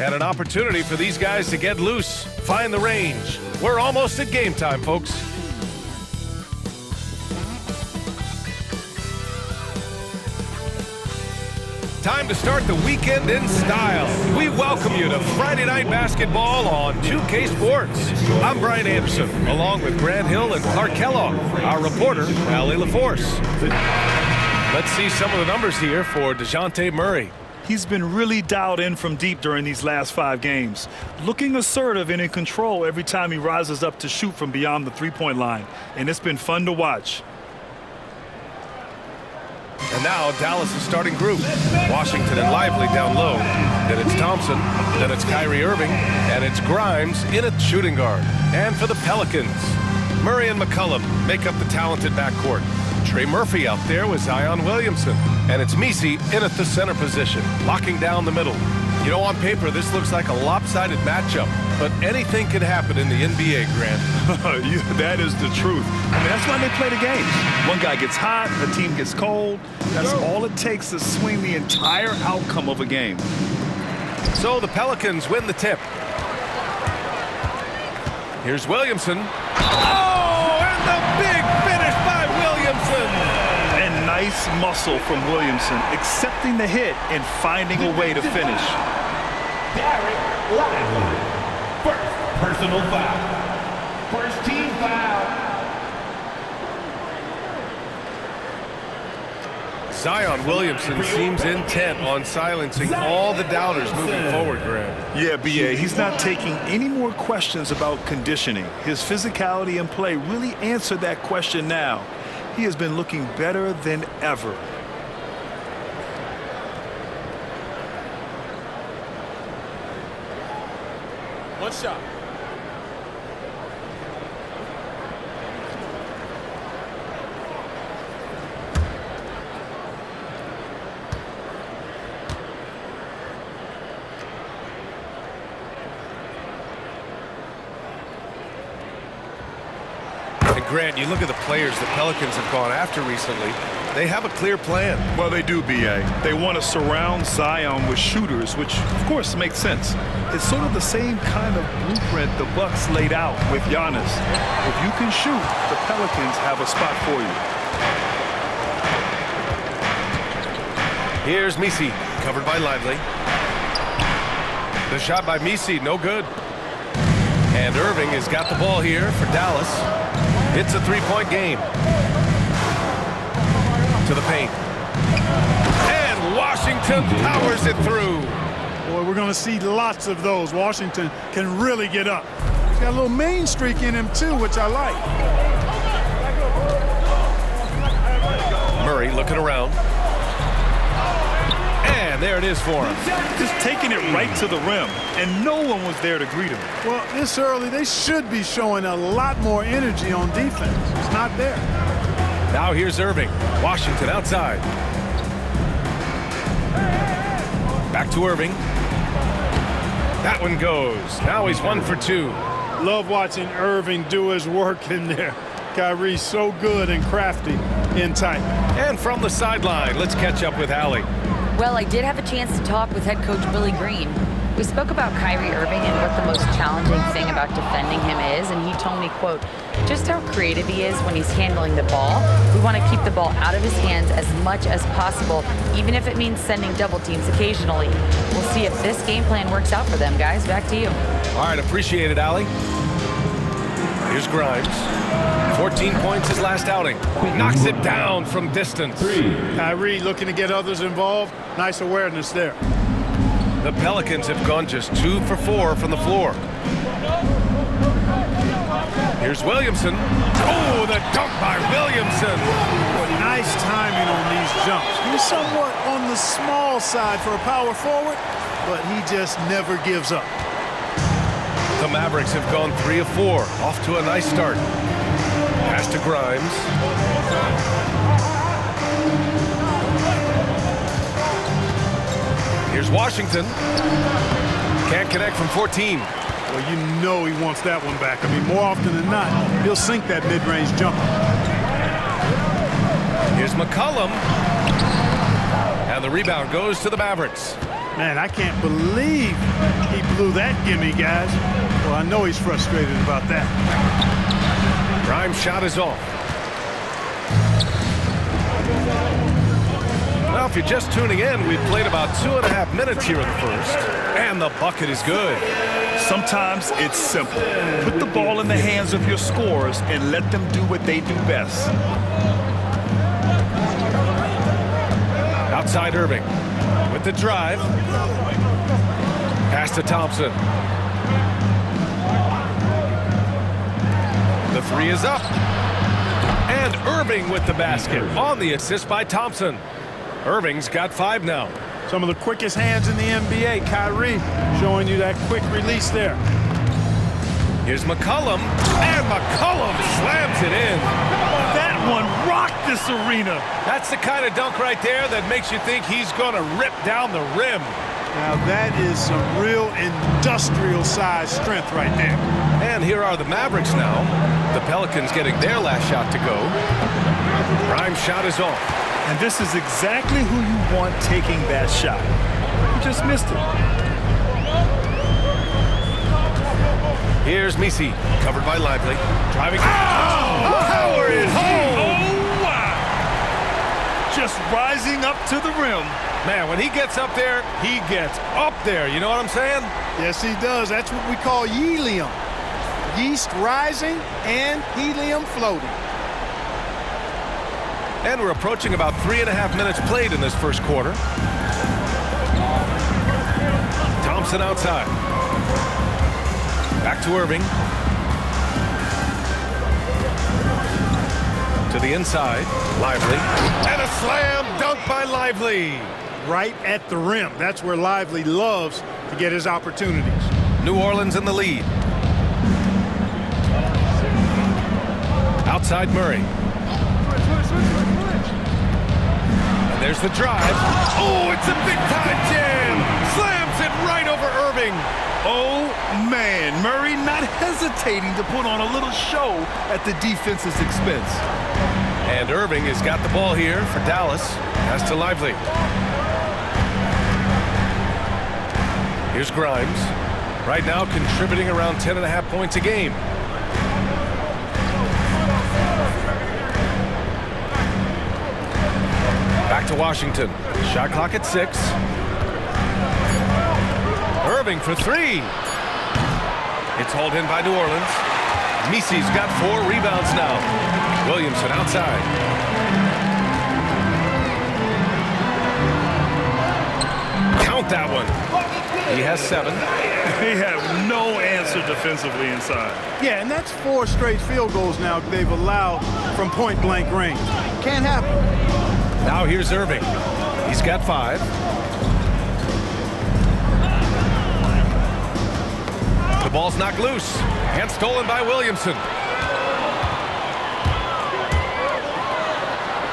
And an opportunity for these guys to get loose, find the range. We're almost at game time, folks. Time to start the weekend in style. We welcome you to Friday Night Basketball on 2K Sports. I'm Brian Anderson, along with Grant Hill and Clark Kellogg, our reporter, Allie LaForce. Let's see some of the numbers here for Dejounte Murray. He's been really dialed in from deep during these last 5 games, looking assertive and in control every time he rises up to shoot from beyond the three-point line, and it's been fun to watch. And now Dallas' starting group. Washington and Lively down low. Then it's Thompson. Then it's Kyrie Irving. And it's Grimes in at shooting guard. And for the Pelicans, Murray and McCollum make up the talented backcourt. Trey Murphy out there with Zion Williamson. And it's Messi in at the center position, locking down the middle. You know, on paper, this looks like a lopsided matchup, but anything can happen in the NBA, Grant. That is the truth. I mean, that's why they play the games. One guy gets hot, the team gets cold. That's all it takes to swing the entire outcome of a game. So the Pelicans win the tip. Here's Williamson. Oh, and the big finish by Williamson. And nice muscle from Williamson, accepting the hit and finding a way to finish. First personal foul. First team foul. Zion Williamson seems intent on silencing all the doubters moving forward, Grant. Yeah, B.A., he's not taking any more questions about conditioning. His physicality and play really answered that question now. He has been looking better than ever. One shot. And Grant, you look at the players the Pelicans have gone after recently. They have a clear plan. Well, they do, B.A. They want to surround Zion with shooters, which, of course, makes sense. It's sort of the same kind of blueprint the Bucks laid out with Giannis. If you can shoot, the Pelicans have a spot for you. Here's Messi, covered by Lively. The shot by Messi, no good. And Irving has got the ball here for Dallas. It's a three-point game. To the paint. And Washington powers it through. Boy, we're going to see lots of those. Washington can really get up. He's got a little main streak in him, too, which I like. Murray looking around. And there it is for him. Just taking it right to the rim, and no one was there to greet him. Well, this early, they should be showing a lot more energy on defense. It's not there. Now here's Irving. Washington outside. Back to Irving. That one goes. Now he's 1 for 2. Love watching Irving do his work in there. Kyrie's so good and crafty in tight. And from the sideline, let's catch up with Allie. Well, I did have a chance to talk with head coach Willie Green. We spoke about Kyrie Irving and what the most challenging thing about defending him is, and he told me, quote, just how creative he is when he's handling the ball. We want to keep the ball out of his hands as much as possible, even if it means sending double teams occasionally. We'll see if this game plan works out for them, guys. Back to you. All right, appreciate it, Allie. Here's Grimes. 14 points his last outing. Knocks it down from distance. Kyrie looking to get others involved. Nice awareness there. The Pelicans have gone just 2 for 4 from the floor. Here's Williamson. Oh, the dunk by Williamson. Boy, nice timing on these jumps. He's somewhat on the small side for a power forward, but he just never gives up. The Mavericks have gone 3 of 4. Off to a nice start. Pass to Grimes. Here's Washington. Can't connect from 14. Well, you know he wants that one back. I mean, more often than not, he'll sink that mid-range jumper. Here's McCollum. And the rebound goes to the Mavericks. Man, I can't believe he blew that gimme, guys. Well, I know he's frustrated about that. Grimes' shot is off. Well, if you're just tuning in, we've played about 2.5 minutes here in the first, and the bucket is good. Sometimes it's simple. Put the ball in the hands of your scorers and let them do what they do best. Outside Irving with the drive. Pass to Thompson. The three is up. And Irving with the basket on the assist by Thompson. Irving's got 5 now. Some of the quickest hands in the NBA. Kyrie showing you that quick release there. Here's McCollum, and McCollum slams it in. That one rocked this arena. That's the kind of dunk right there that makes you think he's going to rip down the rim. Now that is some real industrial size strength right there. And here are the Mavericks now. The Pelicans getting their last shot to go. Grimes' shot is off. And this is exactly who you want taking that shot. You just missed it. Here's Misi, covered by Lively. Driving. Oh! Power it home! Oh, wow! Just rising up to the rim. Man, when he gets up there, he gets up there. You know what I'm saying? Yes, he does. That's what we call helium. Yeast rising and helium floating. And we're approaching about 3.5 minutes played in this first quarter. Thompson outside. Back to Irving. To the inside. Lively. And a slam dunk by Lively. Right at the rim. That's where Lively loves to get his opportunities. New Orleans in the lead. Outside Murray. And there's the drive. Oh, it's a big-time jam. Slams it right over Irving. Oh, man. Murray not hesitating to put on a little show at the defense's expense. And Irving has got the ball here for Dallas. Pass to Lively. Here's Grimes. Right now contributing around 10.5 points a game. Back to Washington. Shot clock at 6. Irving for 3. It's hauled in by New Orleans. Misi's got 4 rebounds now. Williamson outside. Count that one. He has 7. They have no answer defensively inside. Yeah, and that's 4 straight field goals now they've allowed from point-blank range. Can't happen. Now here's Irving. He's got 5. The ball's knocked loose and stolen by Williamson.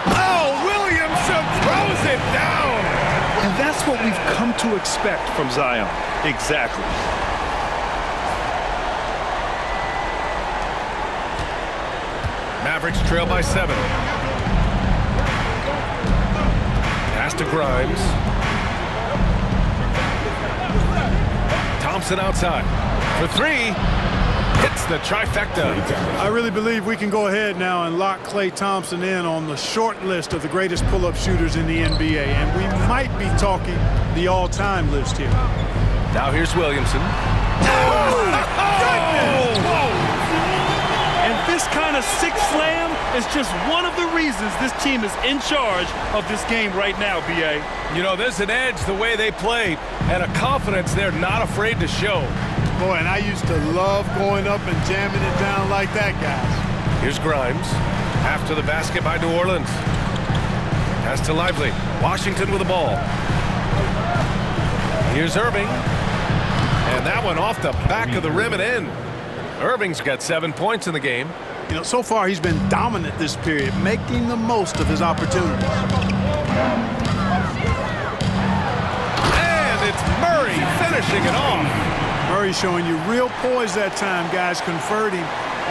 Oh, Williamson throws it down. And that's what we've come to expect from Zion. Exactly. Mavericks trail by 7. Pass to Grimes. Thompson outside. For 3. Hits the trifecta. I really believe we can go ahead now and lock Klay Thompson in on the short list of the greatest pull-up shooters in the NBA. And we might be talking the all-time list here. Now here's Williamson. And this kind of sick slam is just one of the reasons this team is in charge of this game right now, B.A. You know, there's an edge the way they play and a confidence they're not afraid to show. Boy, and I used to love going up and jamming it down like that, guys. Here's Grimes. After the basket by New Orleans. Pass to Lively. Washington with the ball. Here's Irving. And that one off the back of the rim and in. Irving's got 7 points in the game. You know, so far he's been dominant this period, making the most of his opportunities. And it's Murray finishing it off. Murray showing you real poise that time, guys, converting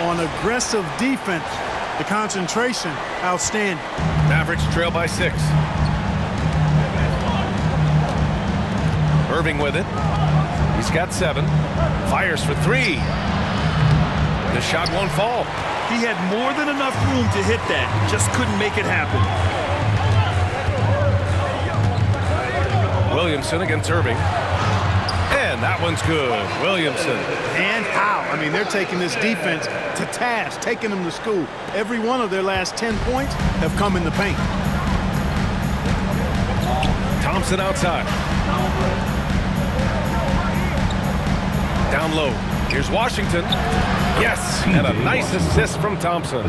on aggressive defense. The concentration, outstanding. Mavericks trail by 6. Irving with it. He's got 7. Fires for 3. The shot won't fall. He had more than enough room to hit that. Just couldn't make it happen. Williamson against Irving. And that one's good. Williamson. And how? I mean, they're taking this defense to task, taking them to school. Every one of their last 10 points have come in the paint. Thompson outside. Down low. Here's Washington. Yes, and a nice assist from Thompson.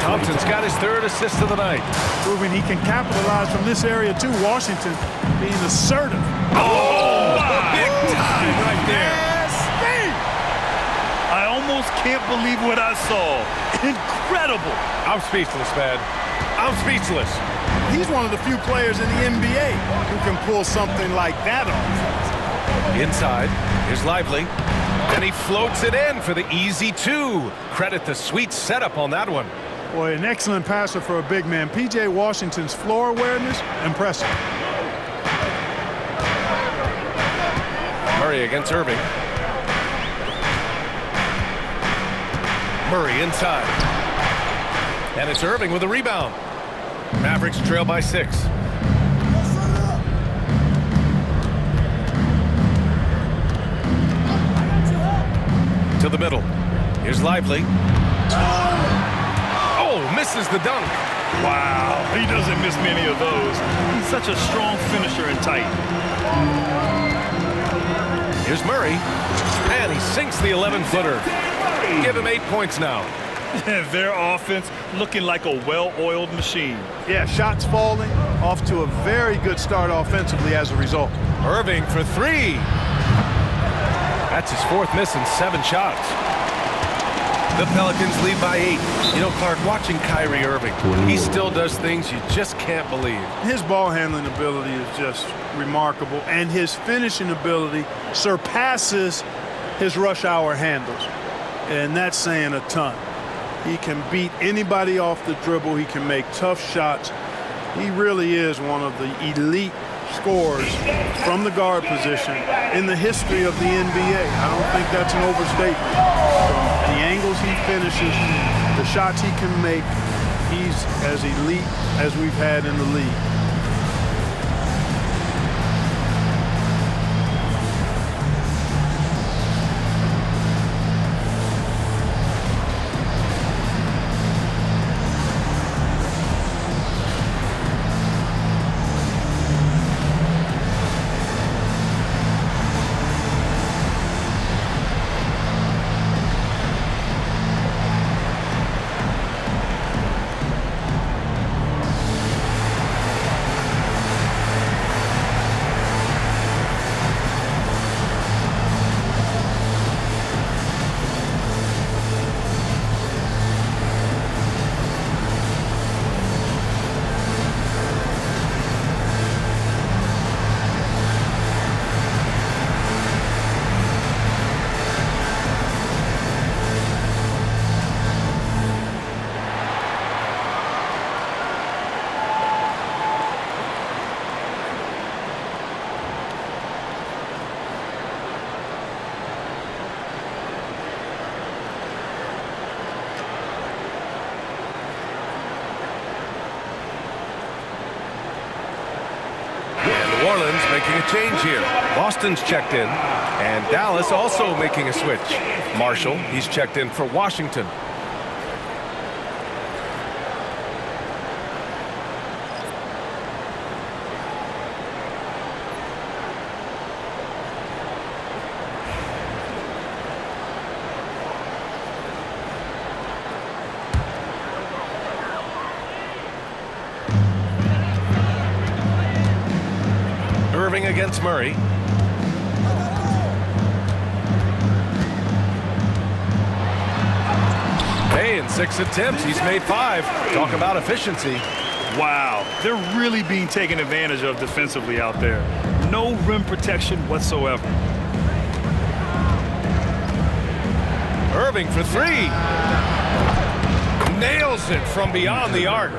Thompson's got his 3rd assist of the night. Proving he can capitalize from this area too. Washington being assertive. Oh, big time right there. I almost can't believe what I saw. Incredible. I'm speechless, man. I'm speechless. He's one of the few players in the NBA who can pull something like that off. Inside, here's Lively. And he floats it in for the easy 2. Credit the sweet setup on that one. Boy, an excellent passer for a big man. P.J. Washington's floor awareness, impressive. Murray against Irving. Murray inside. And it's Irving with a rebound. Mavericks trail by 6. To the middle. Here's Lively. Oh, misses the dunk. Wow, he doesn't miss many of those. He's such a strong finisher and tight. Here's Murray. And he sinks the 11-footer. Give him 8 points now. Their offense looking like a well-oiled machine. Yeah, shots falling, off to a very good start offensively as a result. Irving for 3. That's his 4th miss in 7 shots. The Pelicans lead by 8. You know, Clark, watching Kyrie Irving, he still does things you just can't believe. His ball handling ability is just remarkable, and his finishing ability surpasses his rush hour handles. And that's saying a ton. He can beat anybody off the dribble. He can make tough shots. He really is one of the elite scorers from the guard position in the history of the NBA. I don't think that's an overstatement. From the angles he finishes, the shots he can make, he's as elite as we've had in the league. New Orleans making a change here. Boston's checked in, and Dallas also making a switch. Marshall, he's checked in for Washington. Irving against Murray. Hey, in 6 attempts, he's made 5. Talk about efficiency. Wow, they're really being taken advantage of defensively out there. No rim protection whatsoever. Irving for 3. Nails it from beyond the arc.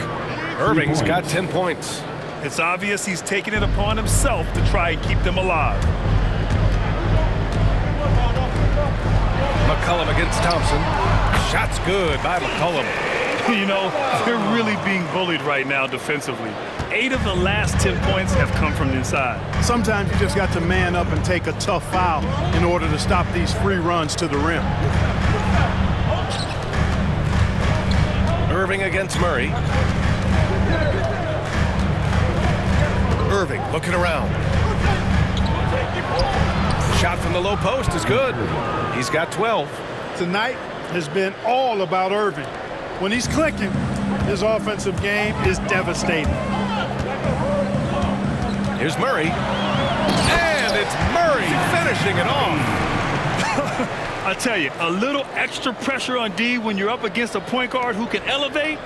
Irving's got 10 points. It's obvious he's taking it upon himself to try and keep them alive. McCollum against Thompson. Shot's good by McCollum. You know, they're really being bullied right now defensively. 8 of the last 10 points have come from inside. Sometimes you just got to man up and take a tough foul in order to stop these free runs to the rim. Irving against Murray. Irving looking around. Shot from the low post is good. He's got 12. Tonight has been all about Irving. When he's clicking, his offensive game is devastating. Here's Murray. And it's Murray finishing it off. I tell you, a little extra pressure on D when you're up against a point guard who can elevate.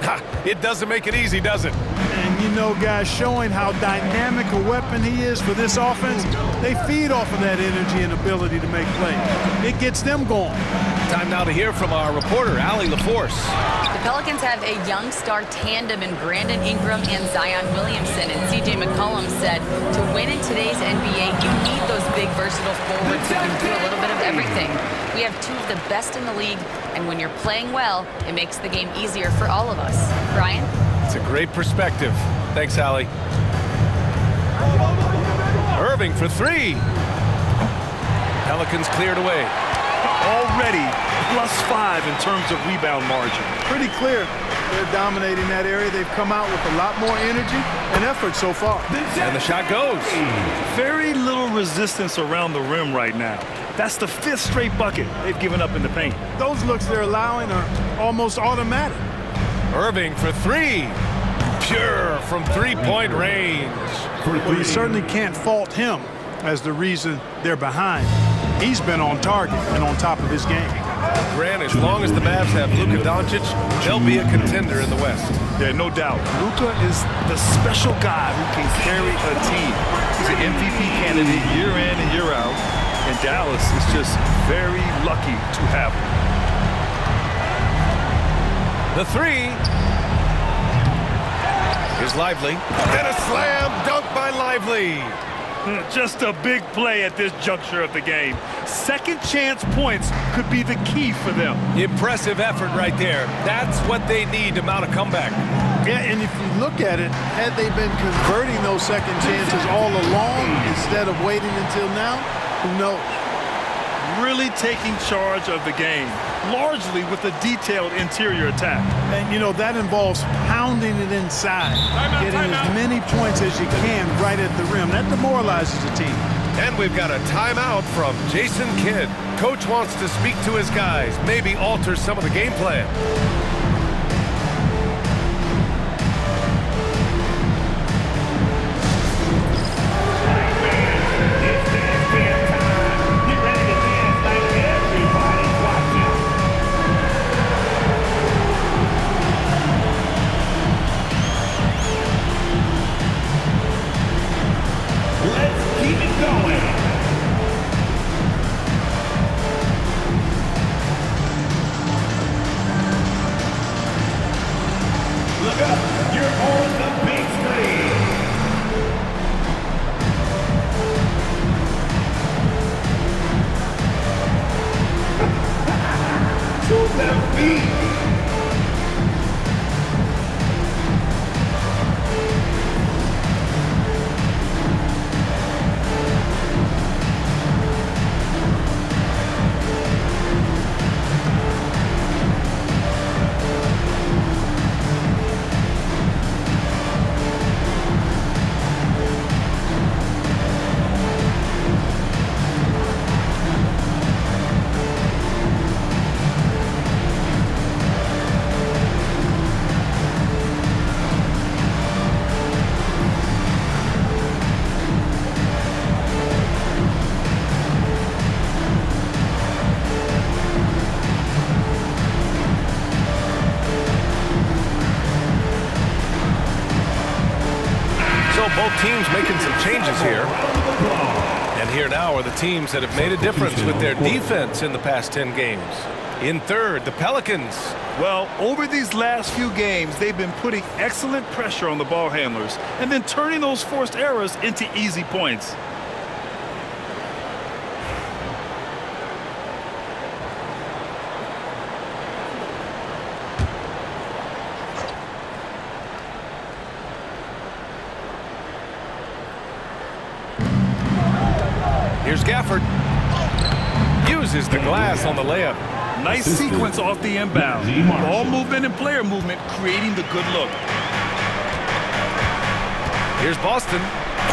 It doesn't make it easy, does it? And you know, guys, showing how dynamic a weapon he is for this offense, they feed off of that energy and ability to make plays. It gets them going. Time now to hear from our reporter, Allie LaForce. The Pelicans have a young star tandem in Brandon Ingram and Zion Williamson. And C.J. McCollum said to win in today's NBA, you need those big, versatile forwards who can do a little bit of everything. We have 2 of the best in the league, and when you're playing well, it makes the game easier for all of us. Brian? It's a great perspective. Thanks, Allie. Irving for 3. Pelicans cleared away. Already +5 in terms of rebound margin. Pretty clear they're dominating that area. They've come out with a lot more energy and effort so far. And the shot goes. Very little resistance around the rim right now. That's the 5th straight bucket they've given up in the paint. Those looks they're allowing are almost automatic. Irving for 3. Pure from 3-point range. Well, you certainly can't fault him as the reason they're behind. He's been on target and on top of his game. Grant, as long as the Mavs have Luka Doncic, they'll be a contender in the West. Yeah, no doubt. Luka is the special guy who can carry a team. He's an MVP candidate year in and year out, and Dallas is just very lucky to have him. The 3 is Lively. And a slam dunk by Lively. Just a big play at this juncture of the game. Second chance points could be the key for them. Impressive effort right there. That's what they need to mount a comeback. Yeah, and if you look at it, had they been converting those second chances all along instead of waiting until now, who knows? Really taking charge of the game, largely with a detailed interior attack. And, you know, that involves pounding it inside, getting as many points as you can right at the rim. That demoralizes the team. And we've got a timeout from Jason Kidd. Coach wants to speak to his guys, maybe alter some of the game plan. Both teams making some changes here. And here now are the teams that have made a difference with their defense in the past 10 games. In third, the Pelicans. Well, over these last few games, they've been putting excellent pressure on the ball handlers and then turning those forced errors into easy points. Here's Gafford. Uses the glass on the layup. Nice sequence off the inbound. Ball movement and player movement creating the good look. Here's Boston.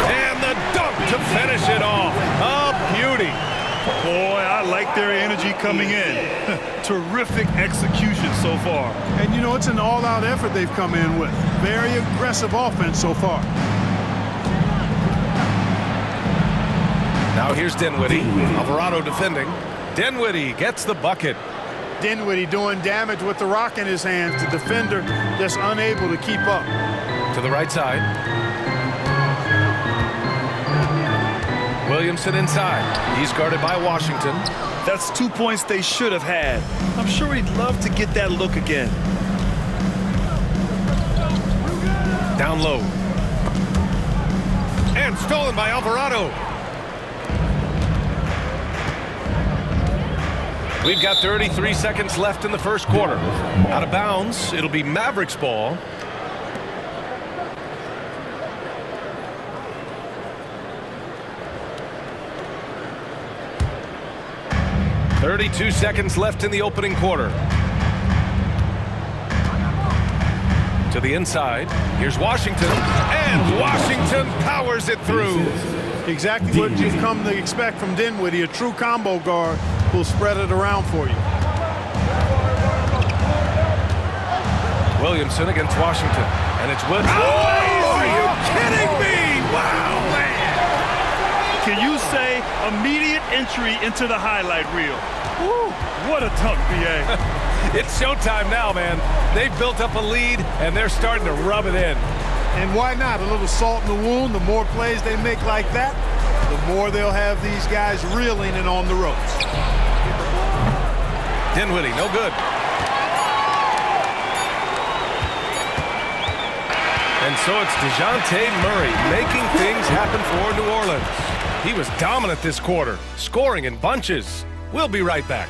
And the dunk to finish it off. A beauty. Boy, I like their energy coming in. Terrific execution so far. And, you know, it's an all-out effort they've come in with. Very aggressive offense so far. Now here's Dinwiddie. Alvarado defending. Dinwiddie gets the bucket. Dinwiddie doing damage with the rock in his hands. The defender just unable to keep up. To the right side. Williamson inside. He's guarded by Washington. That's 2 points they should have had. I'm sure he'd love to get that look again. Down low. And stolen by Alvarado. We've got 33 seconds left in the first quarter. Out of bounds, it'll be Mavericks ball. .32 seconds left in the opening quarter. To the inside. Here's Washington. And Washington powers it through. Exactly what you've come to expect from Dinwiddie, a true combo guard who'll spread it around for you. Williamson against Washington. And it's Woods. Oh, are you kidding me? Wow, man. Can you say immediate entry into the highlight reel? Woo, what a dunk, BA. It's showtime now, man. They've built up a lead, and they're starting to rub it in. And why not? A little salt in the wound. The more plays they make like that, the more they'll have these guys reeling and on the ropes. Dinwiddie, no good. And so it's Dejounte Murray making things happen for New Orleans. He was dominant this quarter, scoring in bunches. We'll be right back.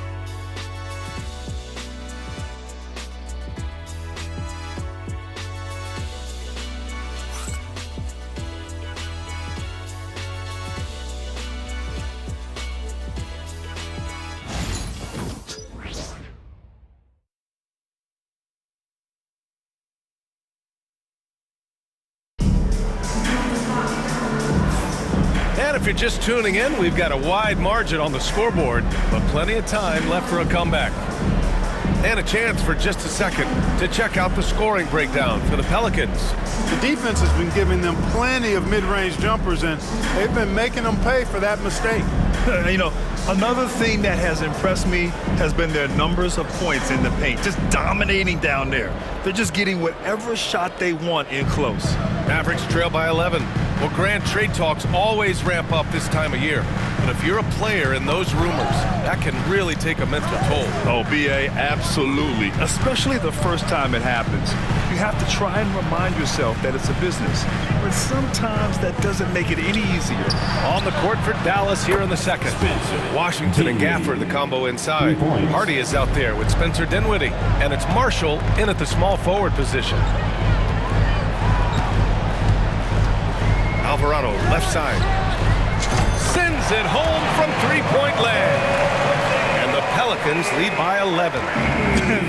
And if you're just tuning in, we've got a wide margin on the scoreboard, but plenty of time left for a comeback. And a chance for just a second to check out the scoring breakdown for the Pelicans. The defense has been giving them plenty of mid-range jumpers, and they've been making them pay for that mistake. You know, another thing that has impressed me has been their numbers of points in the paint, just dominating down there. They're just getting whatever shot they want in close. Mavericks trail by 11. Well, Grant, trade talks always ramp up this time of year. But if you're a player in those rumors, that can really take a mental toll. Oh, BA, absolutely. Especially the first time it happens. You have to try and remind yourself that it's a business. But sometimes that doesn't make it any easier. On the court for Dallas here in the second. Washington and Gafford, the combo inside. Hardy is out there with Spencer Dinwiddie. And it's Marshall in at the small forward position. Alvarado, left side. Sends it home from three-point land. And the Pelicans lead by 11.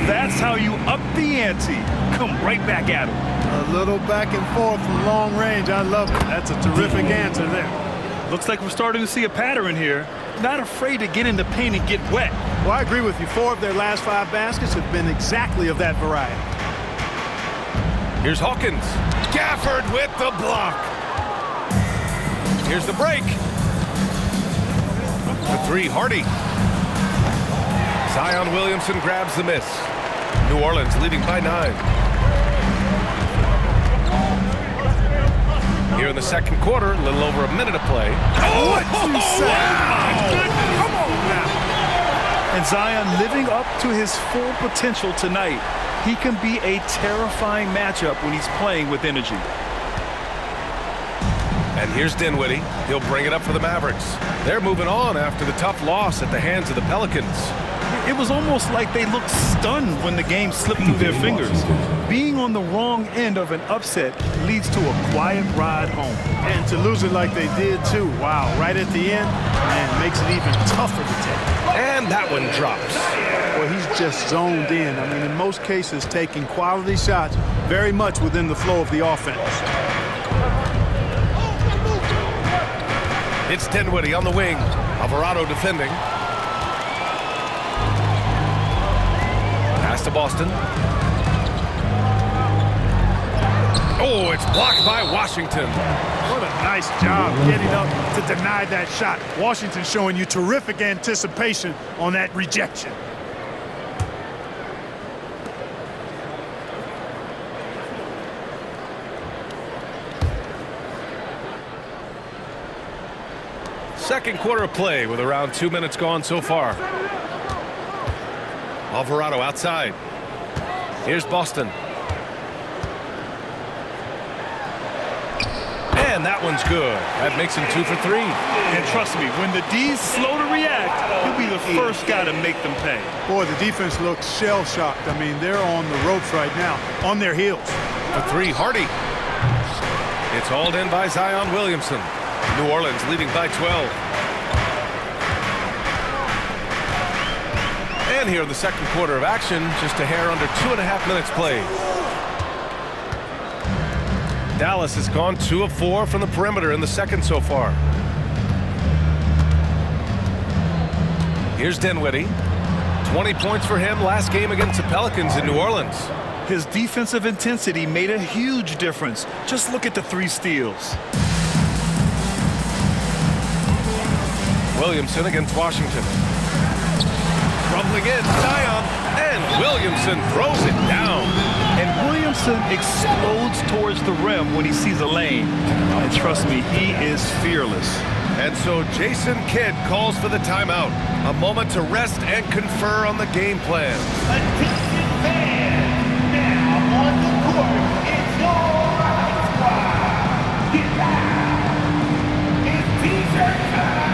That's how you up the ante. Come right back at them. A little back and forth from long range. I love it. That's a terrific answer there. Looks like we're starting to see a pattern here. Not afraid to get in the paint and get wet. Well, I agree with you. 4 of their last 5 baskets have been exactly of that variety. Here's Hawkins. Gafford with the block. Here's the break. The three, Hardy. Zion Williamson grabs the miss. New Orleans leading by 9. Here in the second quarter, a little over a minute of play. Oh, what you say? Wow. Come on now. And Zion living up to his full potential tonight. He can be a terrifying matchup when he's playing with energy. And here's Dinwiddie. He'll bring it up for the Mavericks. They're moving on after the tough loss at the hands of the Pelicans. It was almost like they looked stunned when the game slipped through their fingers. Being on the wrong end of an upset leads to a quiet ride home. And to lose it like they did, too. Wow, right at the end, man, makes it even tougher to take. And that one drops. Well, he's just zoned in. I mean, in most cases, taking quality shots very much within the flow of the offense. It's Dinwiddie on the wing. Alvarado defending. Pass to Boston. Oh, it's blocked by Washington. What a nice job getting up to deny that shot. Washington showing you terrific anticipation on that rejection. Second quarter of play with around 2 minutes gone so far. Alvarado outside. Here's Boston. And that one's good. That makes him 2 for 3. And trust me, when the D's slow to react, he'll be the first guy to make them pay. Boy, the defense looks shell-shocked. I mean, they're on the ropes right now, on their heels. For 3, Hardy. It's hauled in by Zion Williamson. New Orleans leading by 12. And here in the second quarter of action, just a hair under 2.5 minutes played. Dallas has gone 2 of 4 from the perimeter in the second so far. Here's Dinwiddie. 20 points for him last game against the Pelicans in New Orleans. His defensive intensity made a huge difference. Just look at the 3 steals. Williamson against Washington. Rumbling in, Zion, and Williamson throws it down. And Williamson explodes towards the rim when he sees a lane. And trust me, he is fearless. And so Jason Kidd calls for the timeout. A moment to rest and confer on the game plan. Attention fans, now on the court, it's your right squad. Get down. It's t-shirt time.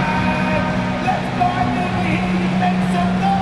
Let's go and make some noise.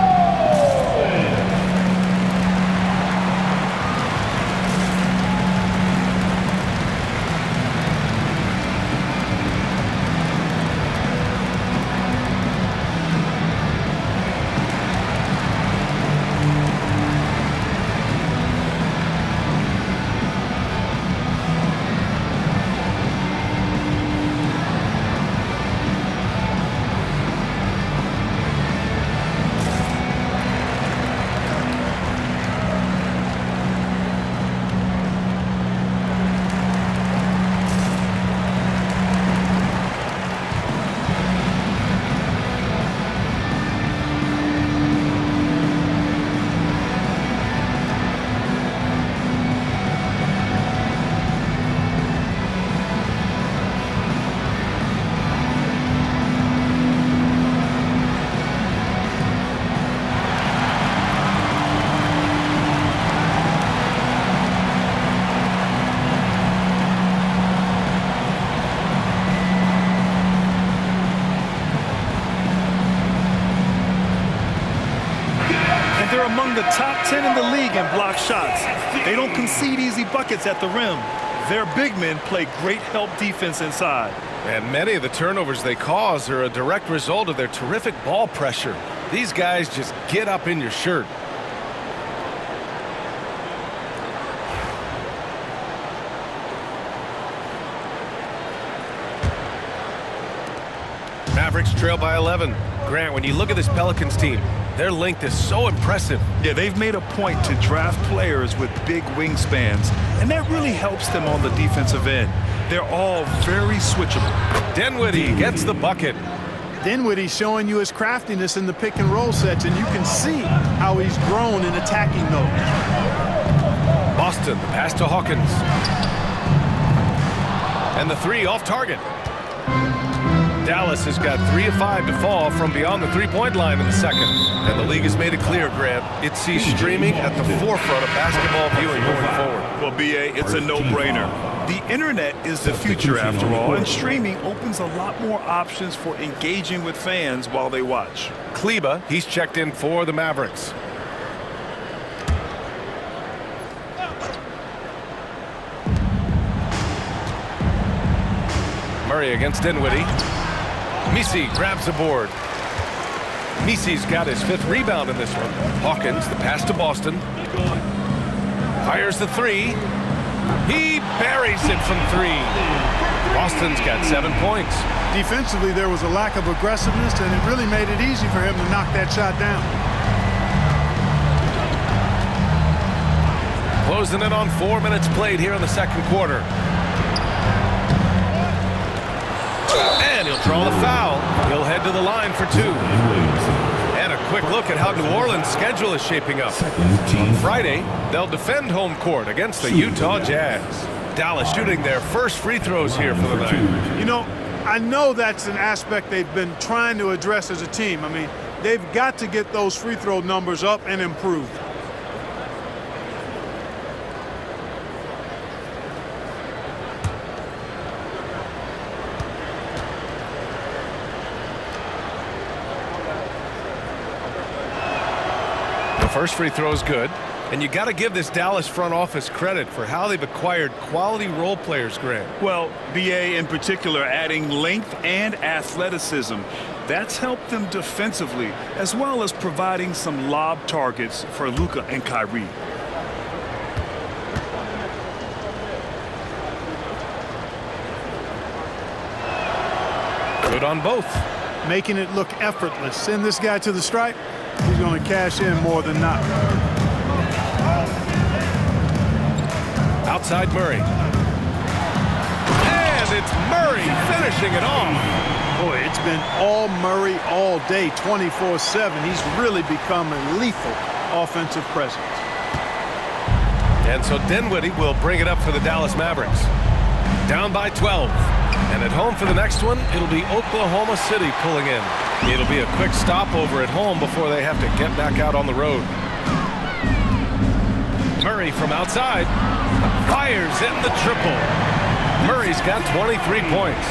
They're among the top 10 in the league in block shots. They don't concede easy buckets at the rim. Their big men play great help defense inside. And many of the turnovers they cause are a direct result of their terrific ball pressure. These guys just get up in your shirt. Mavericks trail by 11. Grant, when you look at this Pelicans team, their length is so impressive. Yeah, they've made a point to draft players with big wingspans, and that really helps them on the defensive end. They're all very switchable. Dinwiddie gets the bucket. Dinwiddie showing you his craftiness in the pick and roll sets, and you can see how he's grown in attacking those. Boston, the pass to Hawkins. And the 3 off target. Dallas has got 3 of 5 to fall from beyond the three-point line in the second. And the league has made it clear, Grant, it sees streaming at the forefront of basketball viewing going forward. Well, BA, it's a no-brainer. The internet is the future after all, and streaming opens a lot more options for engaging with fans while they watch. Kleba, he's checked in for the Mavericks. Murray against Dinwiddie. Misi grabs the board. Misi's got his 5th rebound in this one. Hawkins, the pass to Boston. Fires the 3. He buries it from 3. Boston's got 7 points. Defensively, there was a lack of aggressiveness, and it really made it easy for him to knock that shot down. Closing in on 4 minutes played here in the second quarter. And he'll draw the foul. He'll head to the line for 2. And a quick look at how New Orleans' schedule is shaping up. On Friday, they'll defend home court against the Utah Jazz. Dallas shooting their first free throws here for the night. You know, I know that's an aspect they've been trying to address as a team. I mean, they've got to get those free throw numbers up and improve. First free throw is good, and you got to give this Dallas front office credit for how they've acquired quality role players, Grant. Well, BA in particular adding length and athleticism. That's helped them defensively, as well as providing some lob targets for Luka and Kyrie. Good on both. Making it look effortless. Send this guy to the stripe. He's going to cash in more than not. Outside Murray. And it's Murray finishing it off. Boy, it's been all Murray all day, 24/7. He's really become a lethal offensive presence. And so Dinwiddie will bring it up for the Dallas Mavericks. Down by 12. And at home for the next one, it'll be Oklahoma City pulling in. It'll be a quick stopover at home before they have to get back out on the road. Murray from outside fires in the triple. Murray's got 23 points.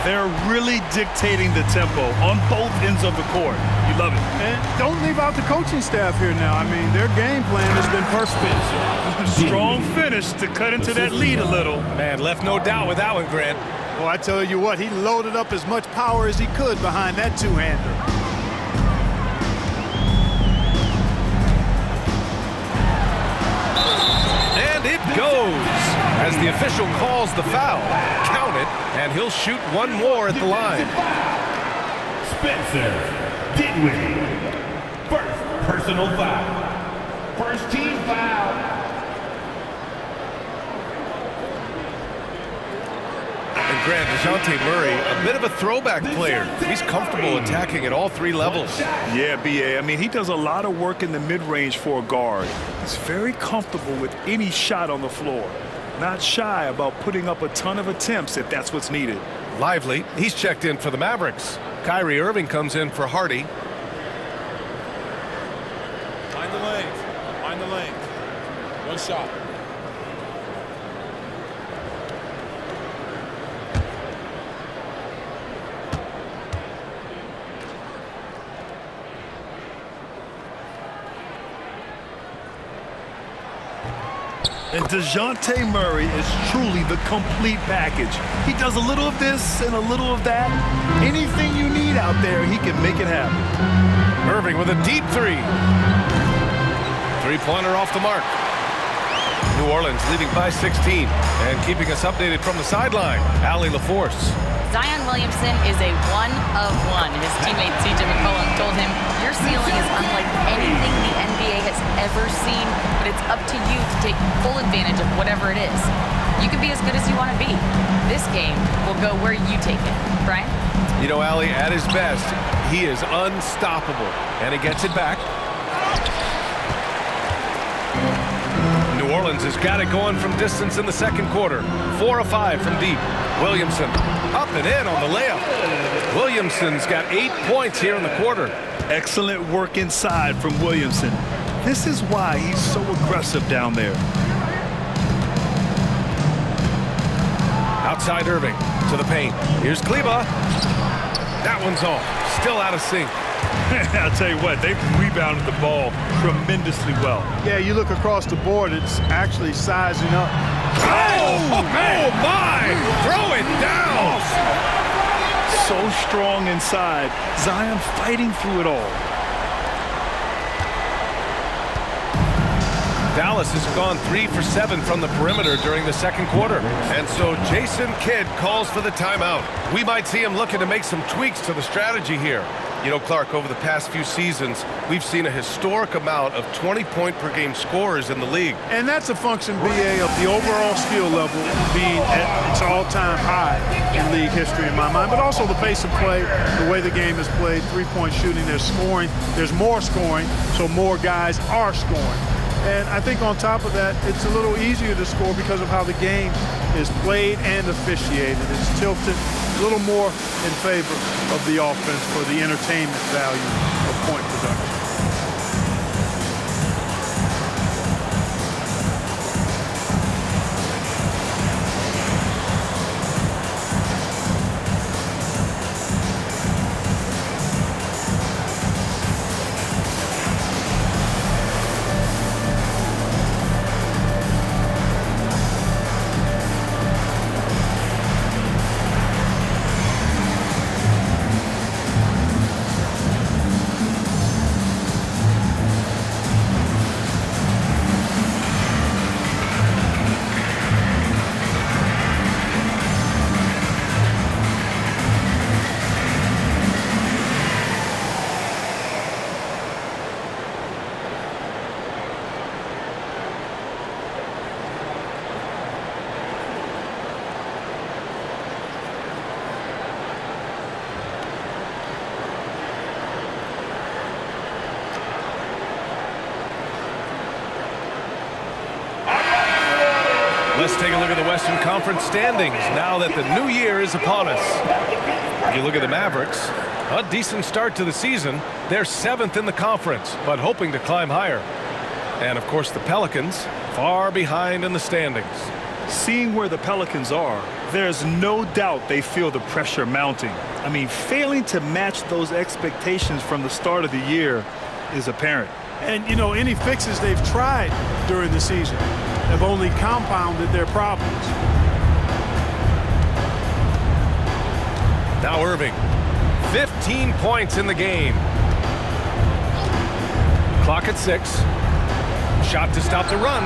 They're really dictating the tempo on both ends of the court. You love it. And don't leave out the coaching staff here now. I mean, their game plan has been perfect. Strong finish to cut into that lead a little. Man, left no doubt with that one, Grant. Well, I tell you what, he loaded up as much power as he could behind that two-hander. And it goes as the official calls the foul. Count it, and he'll shoot one more at the line. Spencer Dinwiddie. First personal foul. First team foul. And Grant, Dejounte Murray, a bit of a throwback player. He's comfortable attacking at all 3 levels. Yeah, BA. I mean, he does a lot of work in the mid-range for a guard. He's very comfortable with any shot on the floor. Not shy about putting up a ton of attempts if that's what's needed. Lively, he's checked in for the Mavericks. Kyrie Irving comes in for Hardy. Find the lanes. Find the lanes. One shot. And Dejounte Murray is truly the complete package. He does a little of this and a little of that. Anything you need out there, he can make it happen. Irving with a deep 3. Three-pointer off the mark. New Orleans leading by 16. And keeping us updated from the sideline, Allie LaForce. Zion Williamson is a one-of-one. His teammate C.J. McCollum told him, your ceiling is unlike anything the NBA has ever seen, but it's up to you to take full advantage of whatever it is. You can be as good as you want to be. This game will go where you take it. Brian? You know, Allie, at his best, he is unstoppable. And he gets it back. New Orleans has got it going from distance in the second quarter. 4 of 5 from deep. Williamson Up and in on the layup. Williamson's got 8 points here in the quarter. Excellent work inside from Williamson. This is why he's so aggressive down there. Outside Irving to the paint. Here's Kleba. That one's off. Still out of sync. I'll tell you what, they've rebounded the ball tremendously well. Yeah, you look across the board, it's actually sizing up. Oh my! Throw it down! So strong inside. Zion fighting through it all. Dallas has gone 3 for 7 from the perimeter during the second quarter. And so Jason Kidd calls for the timeout. We might see him looking to make some tweaks to the strategy here. You know, Clark, over the past few seasons, we've seen a historic amount of 20-point-per-game scorers in the league. And that's a function, BA, of the overall skill level being at its all-time high in league history in my mind, but also the pace of play, the way the game is played, three-point shooting, there's scoring, there's more scoring, so more guys are scoring. And I think on top of that, it's a little easier to score because of how the game is played and officiated. It's tilted a little more in favor of the offense for the entertainment value of point production. Let's take a look at the Western Conference standings now that the new year is upon us. If you look at the Mavericks, a decent start to the season. They're 7th in the conference, but hoping to climb higher. And, of course, the Pelicans far behind in the standings. Seeing where the Pelicans are, there's no doubt they feel the pressure mounting. I mean, failing to match those expectations from the start of the year is apparent. And, you know, any fixes they've tried during the season have only compounded their problems. Now Irving, 15 points in the game. Clock at 6. Shot to stop the run.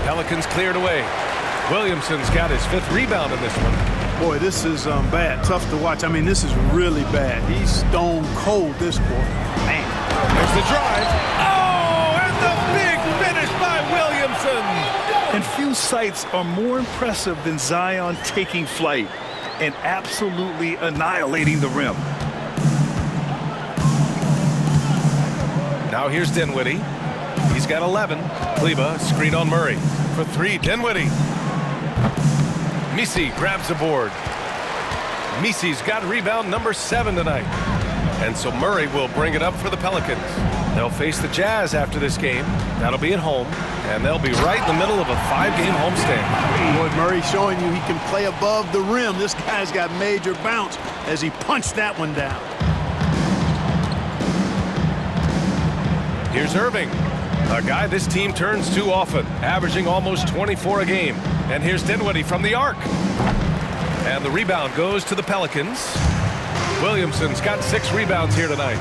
Pelicans cleared away. Williamson's got his 5th rebound in this one. Boy, this is bad. Tough to watch. I mean, this is really bad. He's stone cold this quarter. Man. There's the drive. Oh, and the big finish by Williamson. And few sights are more impressive than Zion taking flight and absolutely annihilating the rim. Now here's Dinwiddie. He's got 11. Kleba, screen on Murray. For 3, Dinwiddie. Misi grabs the board. Misi's got rebound number 7 tonight. And so Murray will bring it up for the Pelicans. They'll face the Jazz after this game. That'll be at home. And they'll be right in the middle of a 5-game homestand. Boy, Murray showing you he can play above the rim. This guy's got major bounce as he punched that one down. Here's Irving, a guy this team turns to often, averaging almost 24 a game. And here's Dinwiddie from the arc. And the rebound goes to the Pelicans. Williamson's got 6 rebounds here tonight.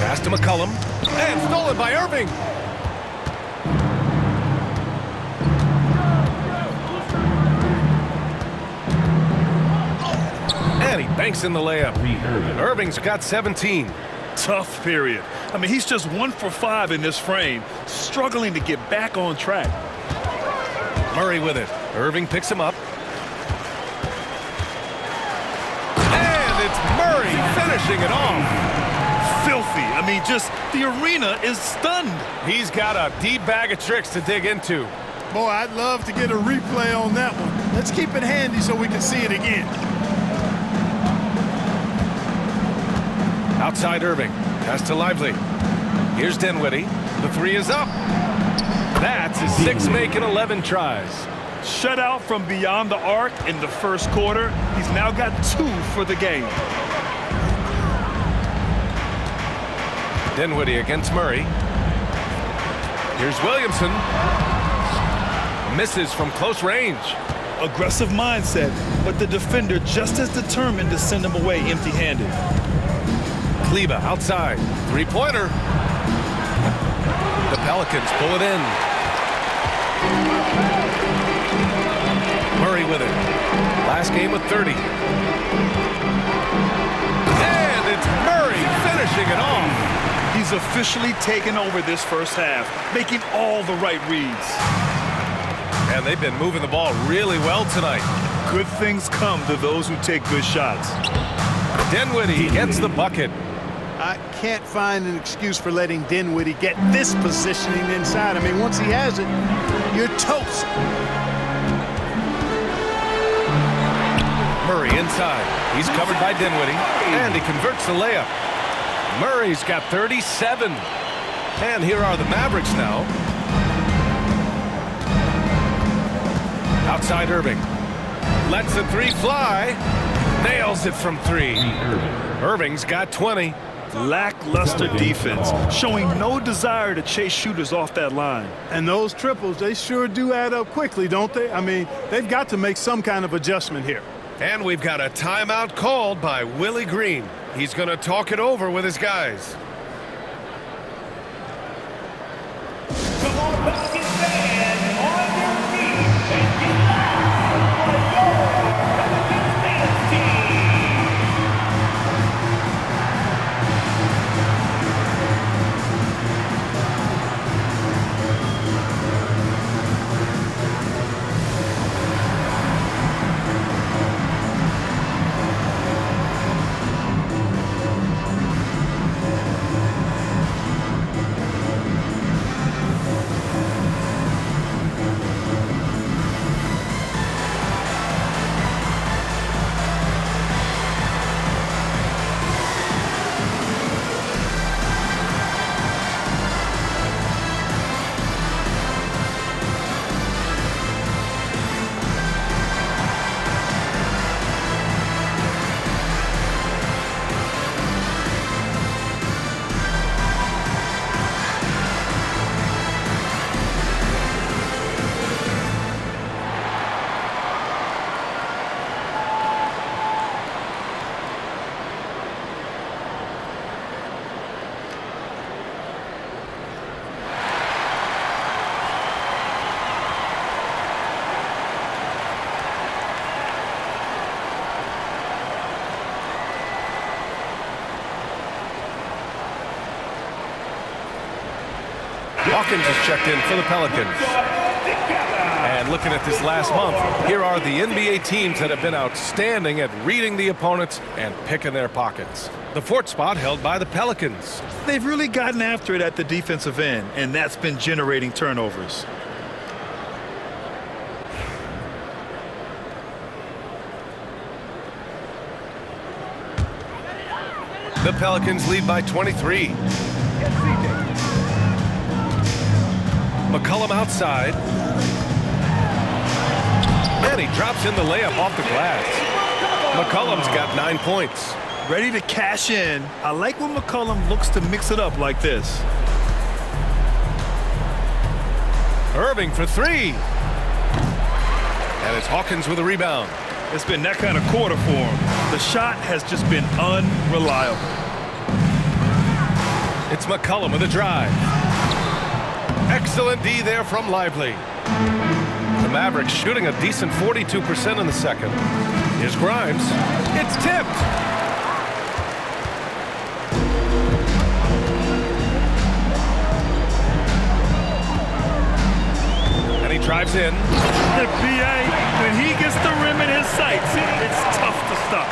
Pass to McCollum. And stolen by Irving. And he banks in the layup. Irving's got 17. Tough period. I mean, he's just 1 for 5 in this frame, struggling to get back on track. Murray with it. Irving picks him up. And it's Murray finishing it off. Filthy. I mean, just the arena is stunned. He's got a deep bag of tricks to dig into. Boy, I'd love to get a replay on that one. Let's keep it handy so we can see it again. Outside Irving. Pass to Lively. Here's Dinwiddie. The three is up. That's his 6 make in 11 tries. Shut out from beyond the arc in the first quarter. He's now got 2 for the game. Dinwiddie against Murray. Here's Williamson. Misses from close range. Aggressive mindset, but the defender just as determined to send him away empty-handed. Kleba outside. Three-pointer. The Pelicans pull it in. Murray with it. Last game with 30. And it's Murray finishing it off. He's officially taken over this first half, making all the right reads. And they've been moving the ball really well tonight. Good things come to those who take good shots. Dinwiddie gets the bucket. I can't find an excuse for letting Dinwiddie get this positioning inside. I mean, once he has it, you're toast. Murray inside. He's covered by Dinwiddie, and he converts the layup. Murray's got 37. And here are the Mavericks now. Outside Irving. Lets the three fly. Nails it from 3. Irving's got 20. Lackluster defense, showing no desire to chase shooters off that line. And those triples, they sure do add up quickly, don't they? I mean, they've got to make some kind of adjustment here. And we've got a timeout called by Willie Green. He's going to talk it over with his guys. Come on, Pelicans fans, on your feet and get loud for your Pelicans fans team. Hawkins has checked in for the Pelicans. And looking at this last month, here are the NBA teams that have been outstanding at reading the opponents and picking their pockets. The 4th spot held by the Pelicans. They've really gotten after it at the defensive end, and that's been generating turnovers. The Pelicans lead by 23. McCollum outside. And he drops in the layup off the glass. McCollum's got 9 points. Ready to cash in. I like when McCollum looks to mix it up like this. Irving for 3. And it's Hawkins with a rebound. It's been that kind of quarter for him. The shot has just been unreliable. It's McCollum with a drive. Excellent D there from Lively. The Mavericks shooting a decent 42% in the second. Here's Grimes. It's tipped. And he drives in. The PA, when he gets the rim in his sights, it's tough to stop.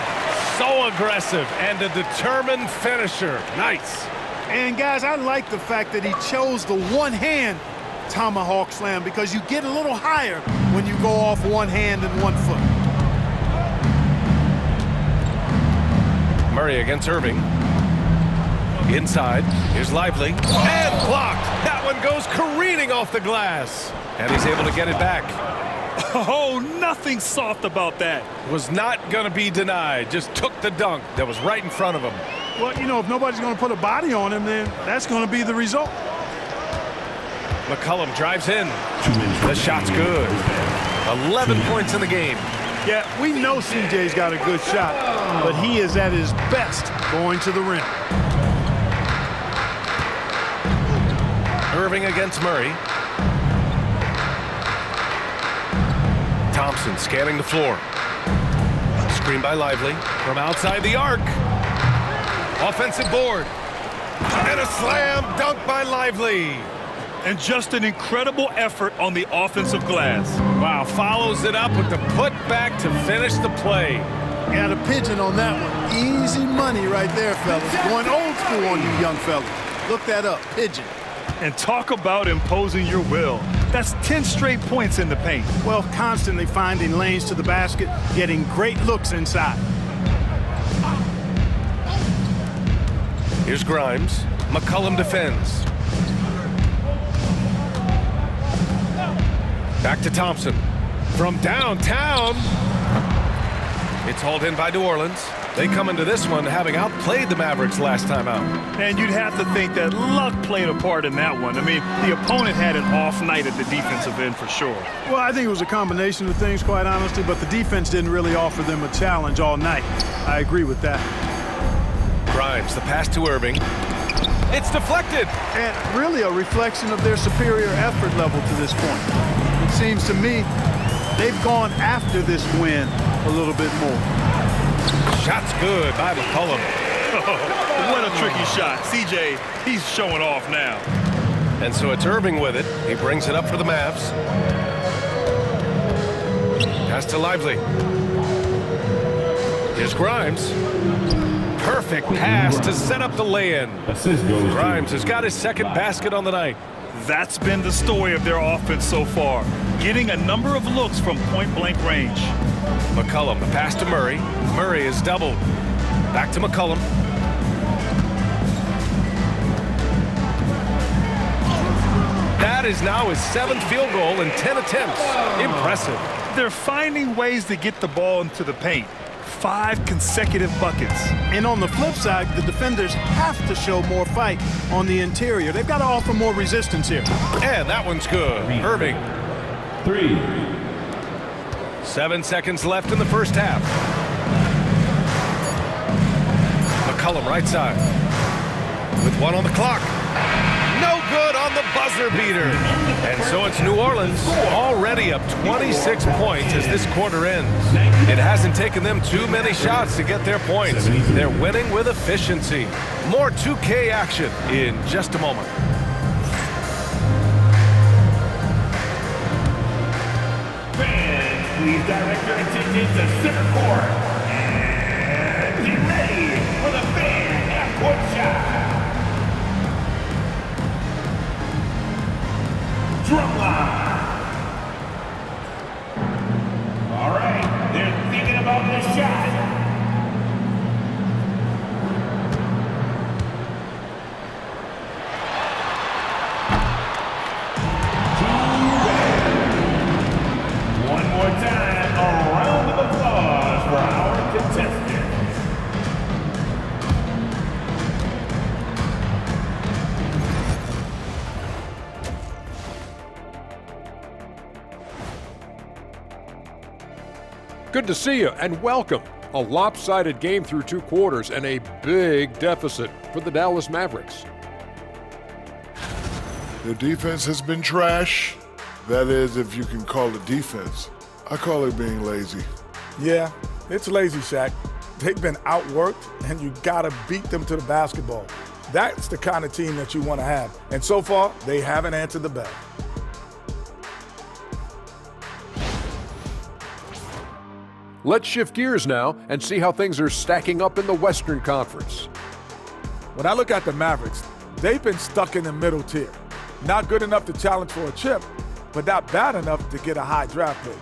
So aggressive and a determined finisher. Nice. And guys, I like the fact that he chose the one hand tomahawk slam because you get a little higher when you go off one hand and one foot. Murray against Irving. Inside, here's Lively, and blocked. That one goes careening off the glass, and he's able to get it back. Oh, nothing soft about that. Was not going to be denied, just took the dunk that was right in front of him. Well, you know, if nobody's going to put a body on him, then that's going to be the result. McCollum drives in. The shot's good. 11 points in the game. Yeah, we know CJ's got a good shot, but he is at his best going to the rim. Irving against Murray. Thompson scanning the floor. Screen by Lively from outside the arc. Offensive board. And a slam dunk by Lively. And just an incredible effort on the offensive glass. Wow, follows it up with the putback to finish the play. Got a pigeon on that one. Easy money right there, fellas. Going old school on you young fellas. Look that up, pigeon. And talk about imposing your will. That's 10 straight points in the paint. Well, constantly finding lanes to the basket, getting great looks inside. Here's Grimes. McCollum defends. Back to Thompson. From downtown. It's hauled in by New Orleans. They come into this one having outplayed the Mavericks last time out. And you'd have to think that luck played a part in that one. I mean, the opponent had an off night at the defensive end for sure. Well, I think it was a combination of things, quite honestly, but the defense didn't really offer them a challenge all night. I agree with that. Grimes, the pass to Irving. It's deflected. And really a reflection of their superior effort level to this point. It seems to me they've gone after this win a little bit more. Shot's good by McCollum. What a tricky shot. CJ, he's showing off now. And so it's Irving with it. He brings it up for the Mavs. Pass to Lively. Here's Grimes. Perfect pass to set up the lay-in. Grimes has got his second basket on the night. That's been the story of their offense so far. Getting a number of looks from point-blank range. McCollum, the pass to Murray. Murray is doubled. Back to McCollum. That is now his 7th field goal in 10 attempts. Impressive. They're finding ways to get the ball into the paint. 5 consecutive buckets. And on the flip side, the defenders have to show more fight on the interior. They've got to offer more resistance here. And that one's good. Irving. 3. 7 seconds left in the first half. McCollum right side. With 1 on the clock. No good on the buzzer beater. And so it's New Orleans already up 26 points as this quarter ends. It hasn't taken them too many shots to get their points. They're winning with efficiency. More 2K action in just a moment. Fans, please direct your attention to center court. And get ready for the fan half-court shot. Drumline. All right, they're thinking about this shot. One more time, a round of applause for our contestants. Good to see you and welcome. A lopsided game through 2 quarters and a big deficit for the Dallas Mavericks. Their defense has been trash. That is, if you can call it defense. I call it being lazy. Yeah, it's lazy, Shaq. They've been outworked, and you gotta beat them to the basketball. That's the kind of team that you want to have. And so far, they haven't answered the bell. Let's shift gears now and see how things are stacking up in the Western Conference. When I look at the Mavericks, they've been stuck in the middle tier. Not good enough to challenge for a chip, but not bad enough to get a high draft pick.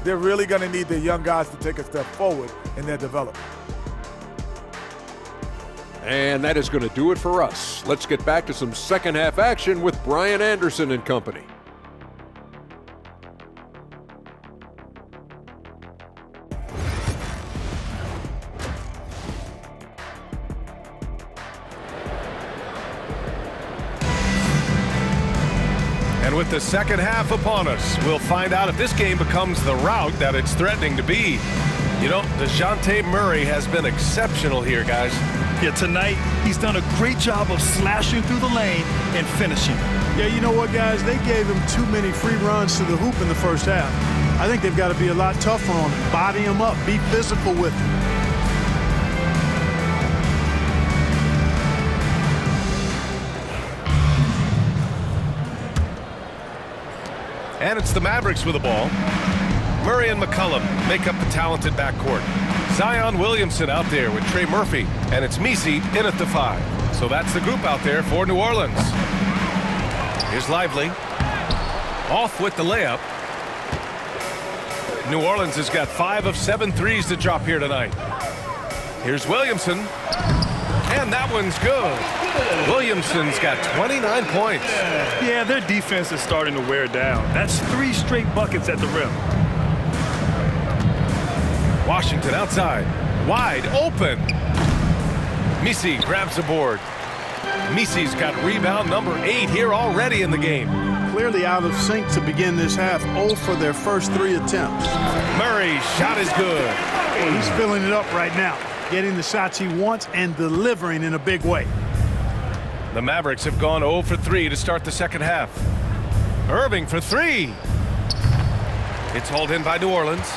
They're really going to need their young guys to take a step forward in their development. And that is going to do it for us. Let's get back to some second half action with Brian Anderson and company. And with the second half upon us, we'll find out if this game becomes the rout that it's threatening to be. You know, Dejounte Murray has been exceptional here, guys. Yeah, tonight he's done a great job of slashing through the lane and finishing. Yeah, you know what, guys? They gave him too many free runs to the hoop in the first half. I think they've got to be a lot tougher on him. Body him up. Be physical with him. And it's the Mavericks with the ball. Murray and McCollum make up the talented backcourt. Zion Williamson out there with Trey Murphy, and it's Messi in at the 5. So that's the group out there for New Orleans. Here's Lively. Off with the layup. New Orleans has got 5 of 7 threes to drop here tonight. Here's Williamson. And that one's good. Williamson's got 29 points. Yeah, their defense is starting to wear down. That's 3 straight buckets at the rim. Washington outside. Wide open. Messi grabs the board. Messi's got rebound number 8 here already in the game. Clearly out of sync to begin this half. 0 for their first 3 attempts. Murray's shot is good. Well, he's filling it up right now. Getting the shots he wants and delivering in a big way. The Mavericks have gone 0 for 3 to start the second half. Irving for 3. It's hauled in by New Orleans.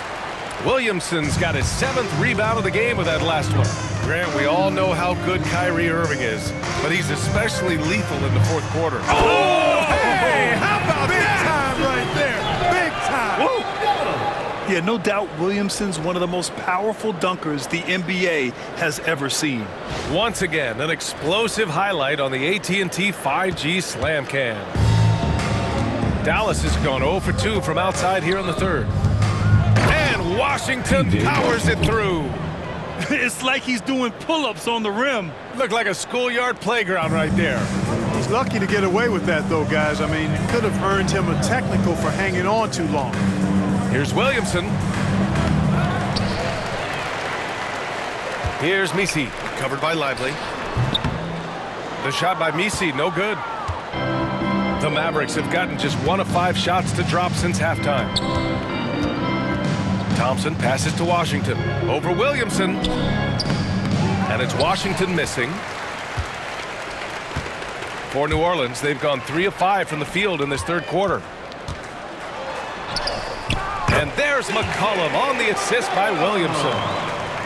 Williamson's got his 7th rebound of the game with that last one. Grant, we all know how good Kyrie Irving is, but he's especially lethal in the fourth quarter. Oh, hey, how about big time right there? Big time. Woo. Yeah, no doubt Williamson's one of the most powerful dunkers the NBA has ever seen. Once again, an explosive highlight on the AT&T 5G Slam Cam. Dallas has gone 0 for 2 from outside here in the third. And Washington powers it through. It's like he's doing pull-ups on the rim. Looked like a schoolyard playground right there. He's lucky to get away with that, though, guys. I mean, it could have earned him a technical for hanging on too long. Here's Williamson. Here's Messi, covered by Lively. The shot by Messi, no good. The Mavericks have gotten just 1 of 5 shots to drop since halftime. Thompson passes to Washington. Over Williamson. And it's Washington missing. For New Orleans, they've gone 3 of 5 from the field in this third quarter. And there's McCollum on the assist by Williamson.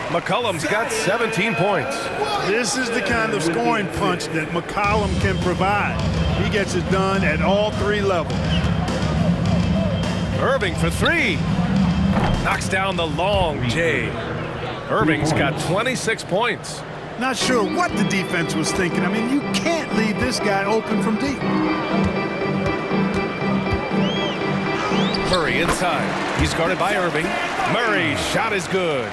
McCollum's got 17 points. This is the kind of scoring punch that McCollum can provide. He gets it done at all 3 levels. Irving for 3. Knocks down the long J. Irving's got 26 points. Not sure what the defense was thinking. I mean, you can't leave this guy open from deep. Murray inside. He's guarded by Irving. Murray's shot is good.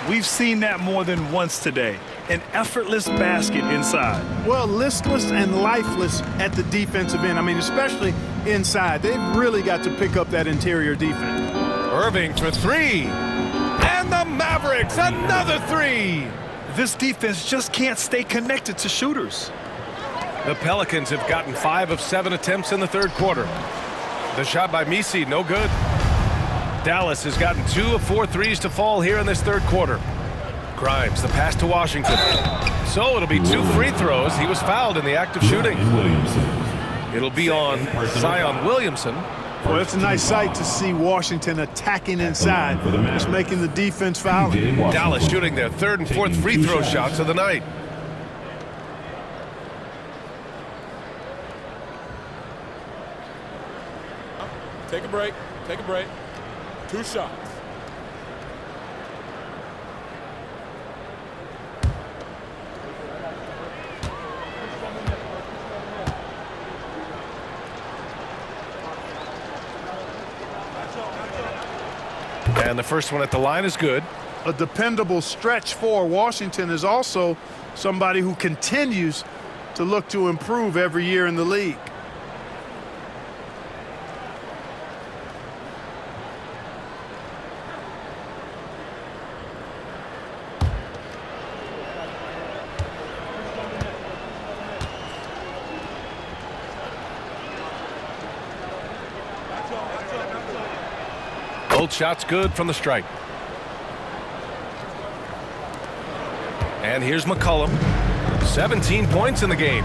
We've seen that more than once today. An effortless basket inside. Well, listless and lifeless at the defensive end. I mean, especially inside. They've really got to pick up that interior defense. Irving for 3. And the Mavericks, another 3. This defense just can't stay connected to shooters. The Pelicans have gotten 5 of 7 attempts in the third quarter. The shot by Messi, no good. Dallas has gotten 2 of 4 threes to fall here in this third quarter. Grimes, the pass to Washington. So it'll be 2 free throws. He was fouled in the act of shooting. It'll be on Zion Williamson. Well, it's a nice sight to see Washington attacking inside, just making the defense foul. Dallas shooting their 3rd and 4th free throw shots of the night. Take a break. Take a break. 2 shots. And the first one at the line is good. A dependable stretch for Washington is also somebody who continues to look to improve every year in the league. Both shots good from the stripe. And here's McCollum. 17 points in the game.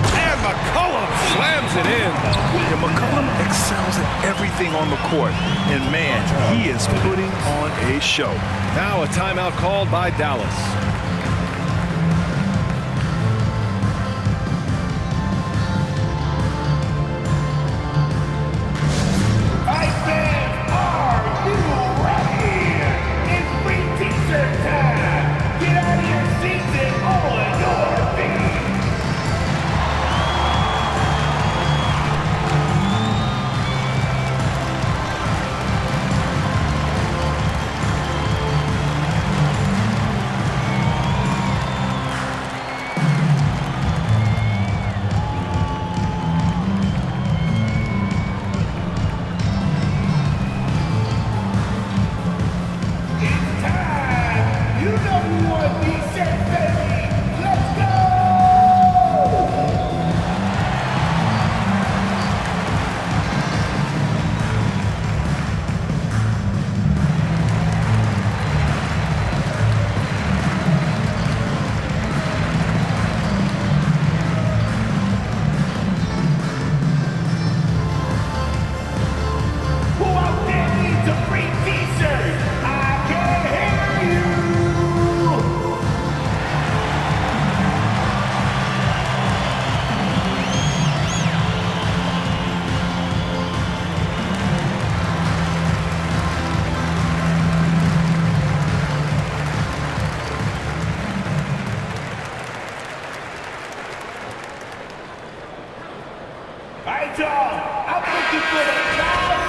And McCollum slams it in. Yeah, McCollum excels at everything on the court. And man, he is putting on a show. Now a timeout called by Dallas.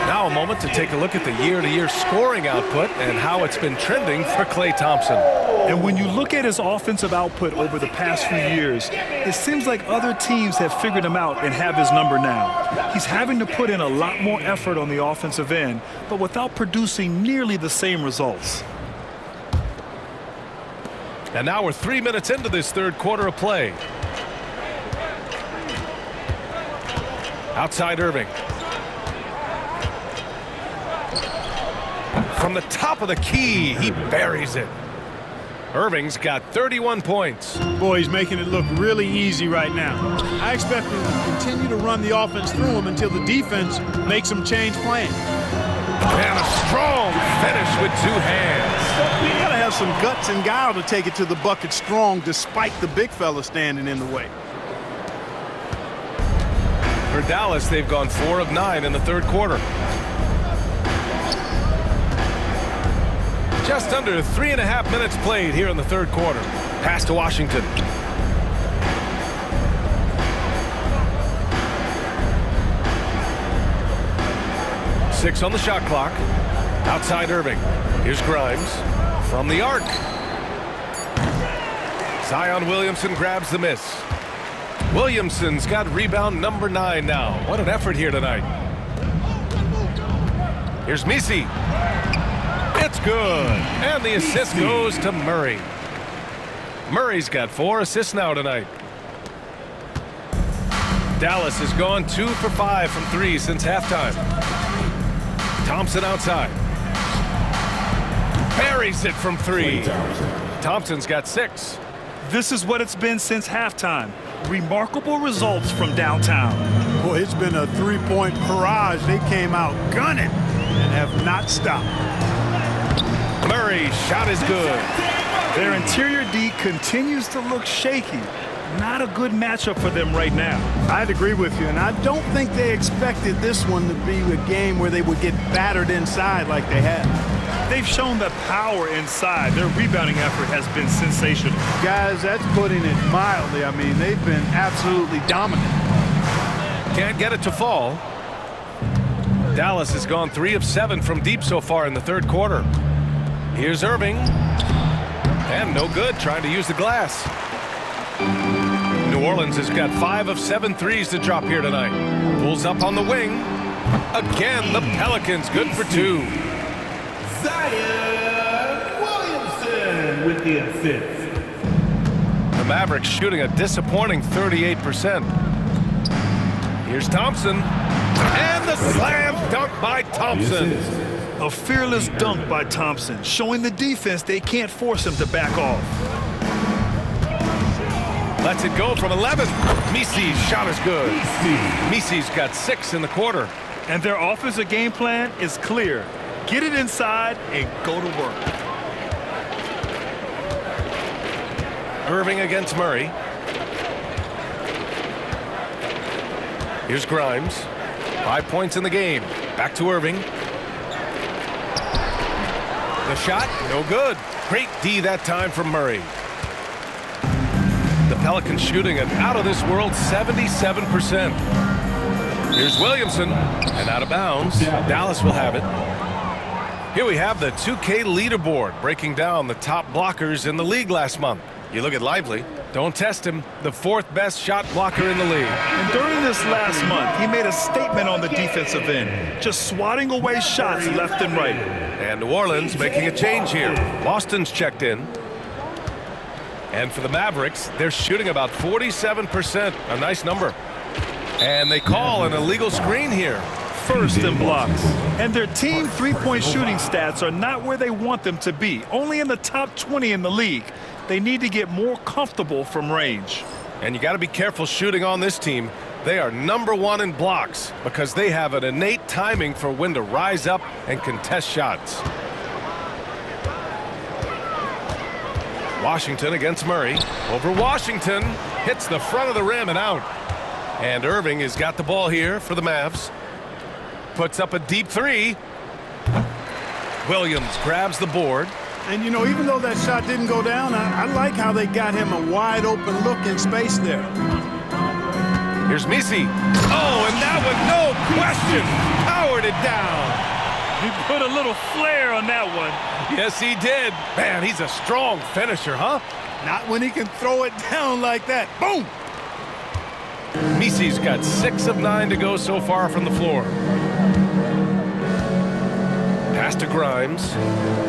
Now a moment to take a look at the year-to-year scoring output and how it's been trending for Klay Thompson. And when you look at his offensive output over the past few years, it seems like other teams have figured him out and have his number now. He's having to put in a lot more effort on the offensive end, but without producing nearly the same results. And now we're 3 minutes into this third quarter of play. Outside Irving. From the top of the key, he buries it. Irving's got 31 points. Boy, he's making it look really easy right now. I expect him to continue to run the offense through him until the defense makes him change plans. And a strong finish with two hands. You gotta have some guts and guile to take it to the bucket strong despite the big fella standing in the way. For Dallas, they've gone 4 of 9 in the third quarter. Just under 3.5 minutes played here in the third quarter. Pass to Washington. Six on the shot clock. Outside Irving. Here's Grimes from the arc. Zion Williamson grabs the miss. Williamson's got rebound number 9 now. What an effort here tonight. Here's Misi. It's good. And the assist goes to Murray. Murray's got 4 assists now tonight. Dallas has gone 2 for 5 from 3 since halftime. Thompson outside. Buries it from 3. Thompson's got 6. This is what it's been since halftime. Remarkable results from downtown. Boy, it's been a three-point barrage. They came out gunning and have not stopped. Murray shot is good. Their interior D continues to look shaky. Not a good matchup for them right now. I'd agree with you, and I don't think they expected this one to be a game where they would get battered inside like they have. They've shown the power inside. Their rebounding effort has been sensational. Guys, that's putting it mildly. I mean, they've been absolutely dominant. Can't get it to fall. Dallas has gone 3 of 7 from deep so far in the third quarter. Here's Irving. And no good, trying to use the glass. New Orleans has got 5 of 7 threes to drop here tonight. Pulls up on the wing. Again, the Pelicans good for 2. Zion Williamson with the assist. The Mavericks shooting a disappointing 38%. Here's Thompson. And the slam dunk by Thompson. A fearless dunk by Thompson, showing the defense they can't force him to back off. Lets it go from 11. Misi's shot is good. Misi's got 6 in the quarter. And their offensive game plan is clear. Get it inside and go to work. Irving against Murray. Here's Grimes. 5 points in the game. Back to Irving. The shot, no good. Great D that time from Murray. The Pelicans shooting an out-of-this-world 77%. Here's Williamson, and out of bounds. Dallas will have it. Here we have the 2K leaderboard breaking down the top blockers in the league last month. You look at Lively. Don't test him. The 4th best shot blocker in the league. And during this last month, he made a statement on the defensive end, just swatting away shots left and right. And New Orleans making a change here. Boston's checked in. And for the Mavericks, they're shooting about 47%. A nice number. And they call an illegal screen here. First in blocks. And their team three-point shooting stats are not where they want them to be. Only in the top 20 in the league. They need to get more comfortable from range. And you got to be careful shooting on this team. They are #1 in blocks because they have an innate timing for when to rise up and contest shots. Washington against Murray. Over Washington. Hits the front of the rim and out. And Irving has got the ball here for the Mavs. Puts up a deep 3. Williams grabs the board. And, you know, even though that shot didn't go down, I like how they got him a wide open look in space there. Here's Misi. Oh, and that one, no question, powered it down. He put a little flair on that one. Yes, he did. Man, he's a strong finisher, huh? Not when he can throw it down like that. Boom! Misi's got 6 of 9 to go so far from the floor. Pass to Grimes.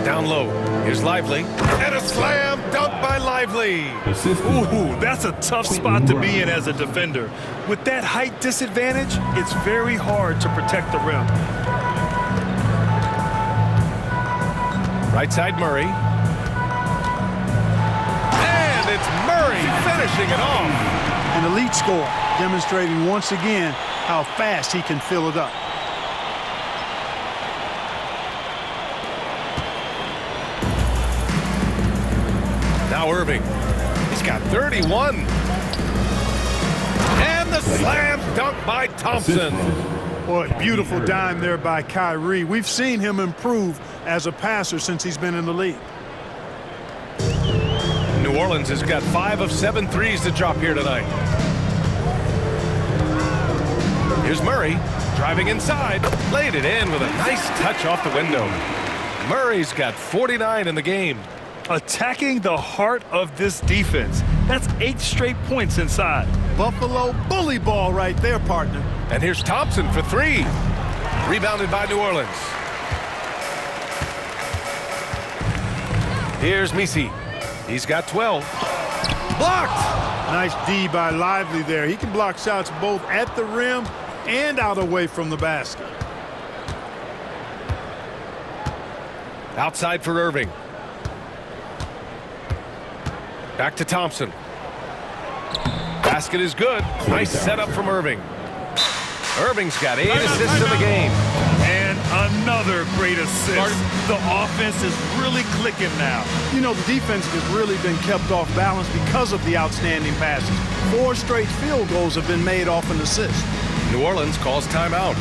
Down low. Here's Lively. And a slam dunk by Lively. Ooh, that's a tough spot to be in as a defender. With that height disadvantage, it's very hard to protect the rim. Right side Murray. And it's Murray finishing it off. An elite score, demonstrating once again how fast he can fill it up. Now Irving. He's got 31. And the slam dunk by Thompson. Boy, beautiful dime there by Kyrie. We've seen him improve as a passer since he's been in the league. New Orleans has got 5 of 7 threes to drop here tonight. Here's Murray driving inside. Laid it in with a nice touch off the window. Murray's got 49 in the game. Attacking the heart of this defense. That's 8 straight points inside. Buffalo bully ball right there, partner. And here's Thompson for 3. Rebounded by New Orleans. Here's Misi. He's got 12. Blocked! Nice D by Lively there. He can block shots both at the rim and out away from the basket. Outside for Irving. Back to Thompson. Basket is good. Nice setup from Irving. Irving's got 8 assists in the game. And another great assist. The offense is really clicking now. You know, the defense has really been kept off balance because of the outstanding passes. 4 straight field goals have been made off an assist. New Orleans calls timeout.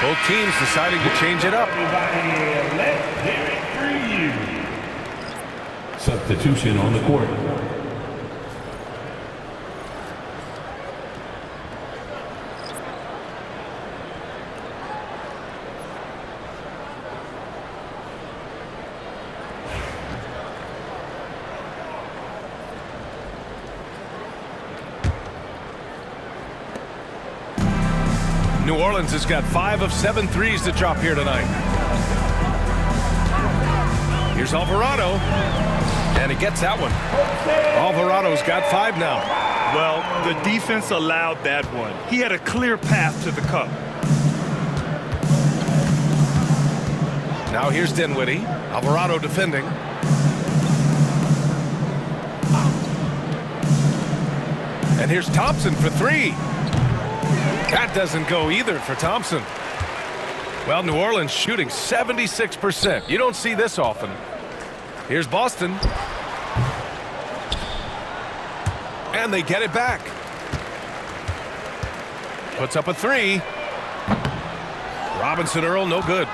Both teams deciding to change it up. Everybody, let's hear it for you. Substitution on the court. New Orleans has got 5 of 7 threes to drop here tonight. Here's Alvarado, and he gets that one. Alvarado's got 5 now. Well, the defense allowed that one. He had a clear path to the cup. Now here's Dinwiddie. Alvarado defending. And here's Thompson for 3. That doesn't go either for Thompson. Well, New Orleans shooting 76%. You don't see this often. Here's Boston. And they get it back. Puts up a 3. Robinson Earl, no good.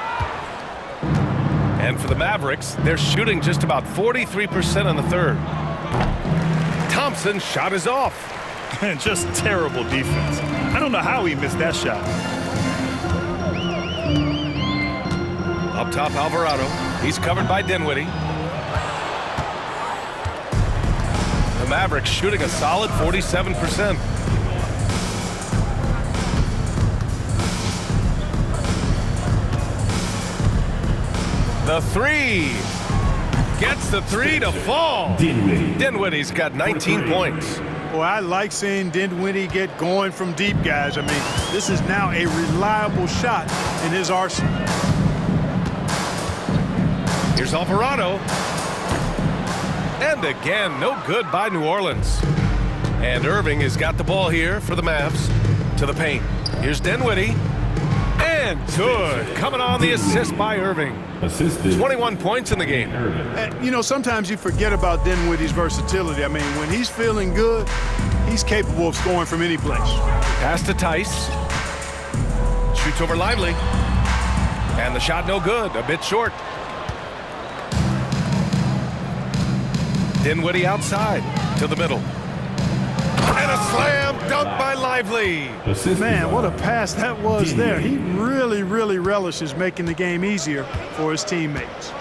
And for the Mavericks, they're shooting just about 43% on the third. Thompson's shot is off. And just terrible defense. I don't know how he missed that shot. Up top, Alvarado. He's covered by Dinwiddie. The Mavericks shooting a solid 47%. The 3. Gets the 3 to fall. Dinwiddie's got 19 points. Well, I like seeing Dinwiddie get going from deep, guys. I mean, this is now a reliable shot in his arsenal. Here's Alvarado. And again, no good by New Orleans. And Irving has got the ball here for the Mavs. To the paint. Here's Dinwiddie. And good. Coming on the assist by Irving. 21 points in the game. And, you know, sometimes you forget about Dinwiddie's versatility. I mean, when he's feeling good, he's capable of scoring from any place. Pass to Tice. Shoots over Lively. And the shot no good. A bit short. Dinwiddie outside to the middle. And a slam dunk by Lively. Man, what a pass that was there. He really, really relishes making the game easier for his teammates.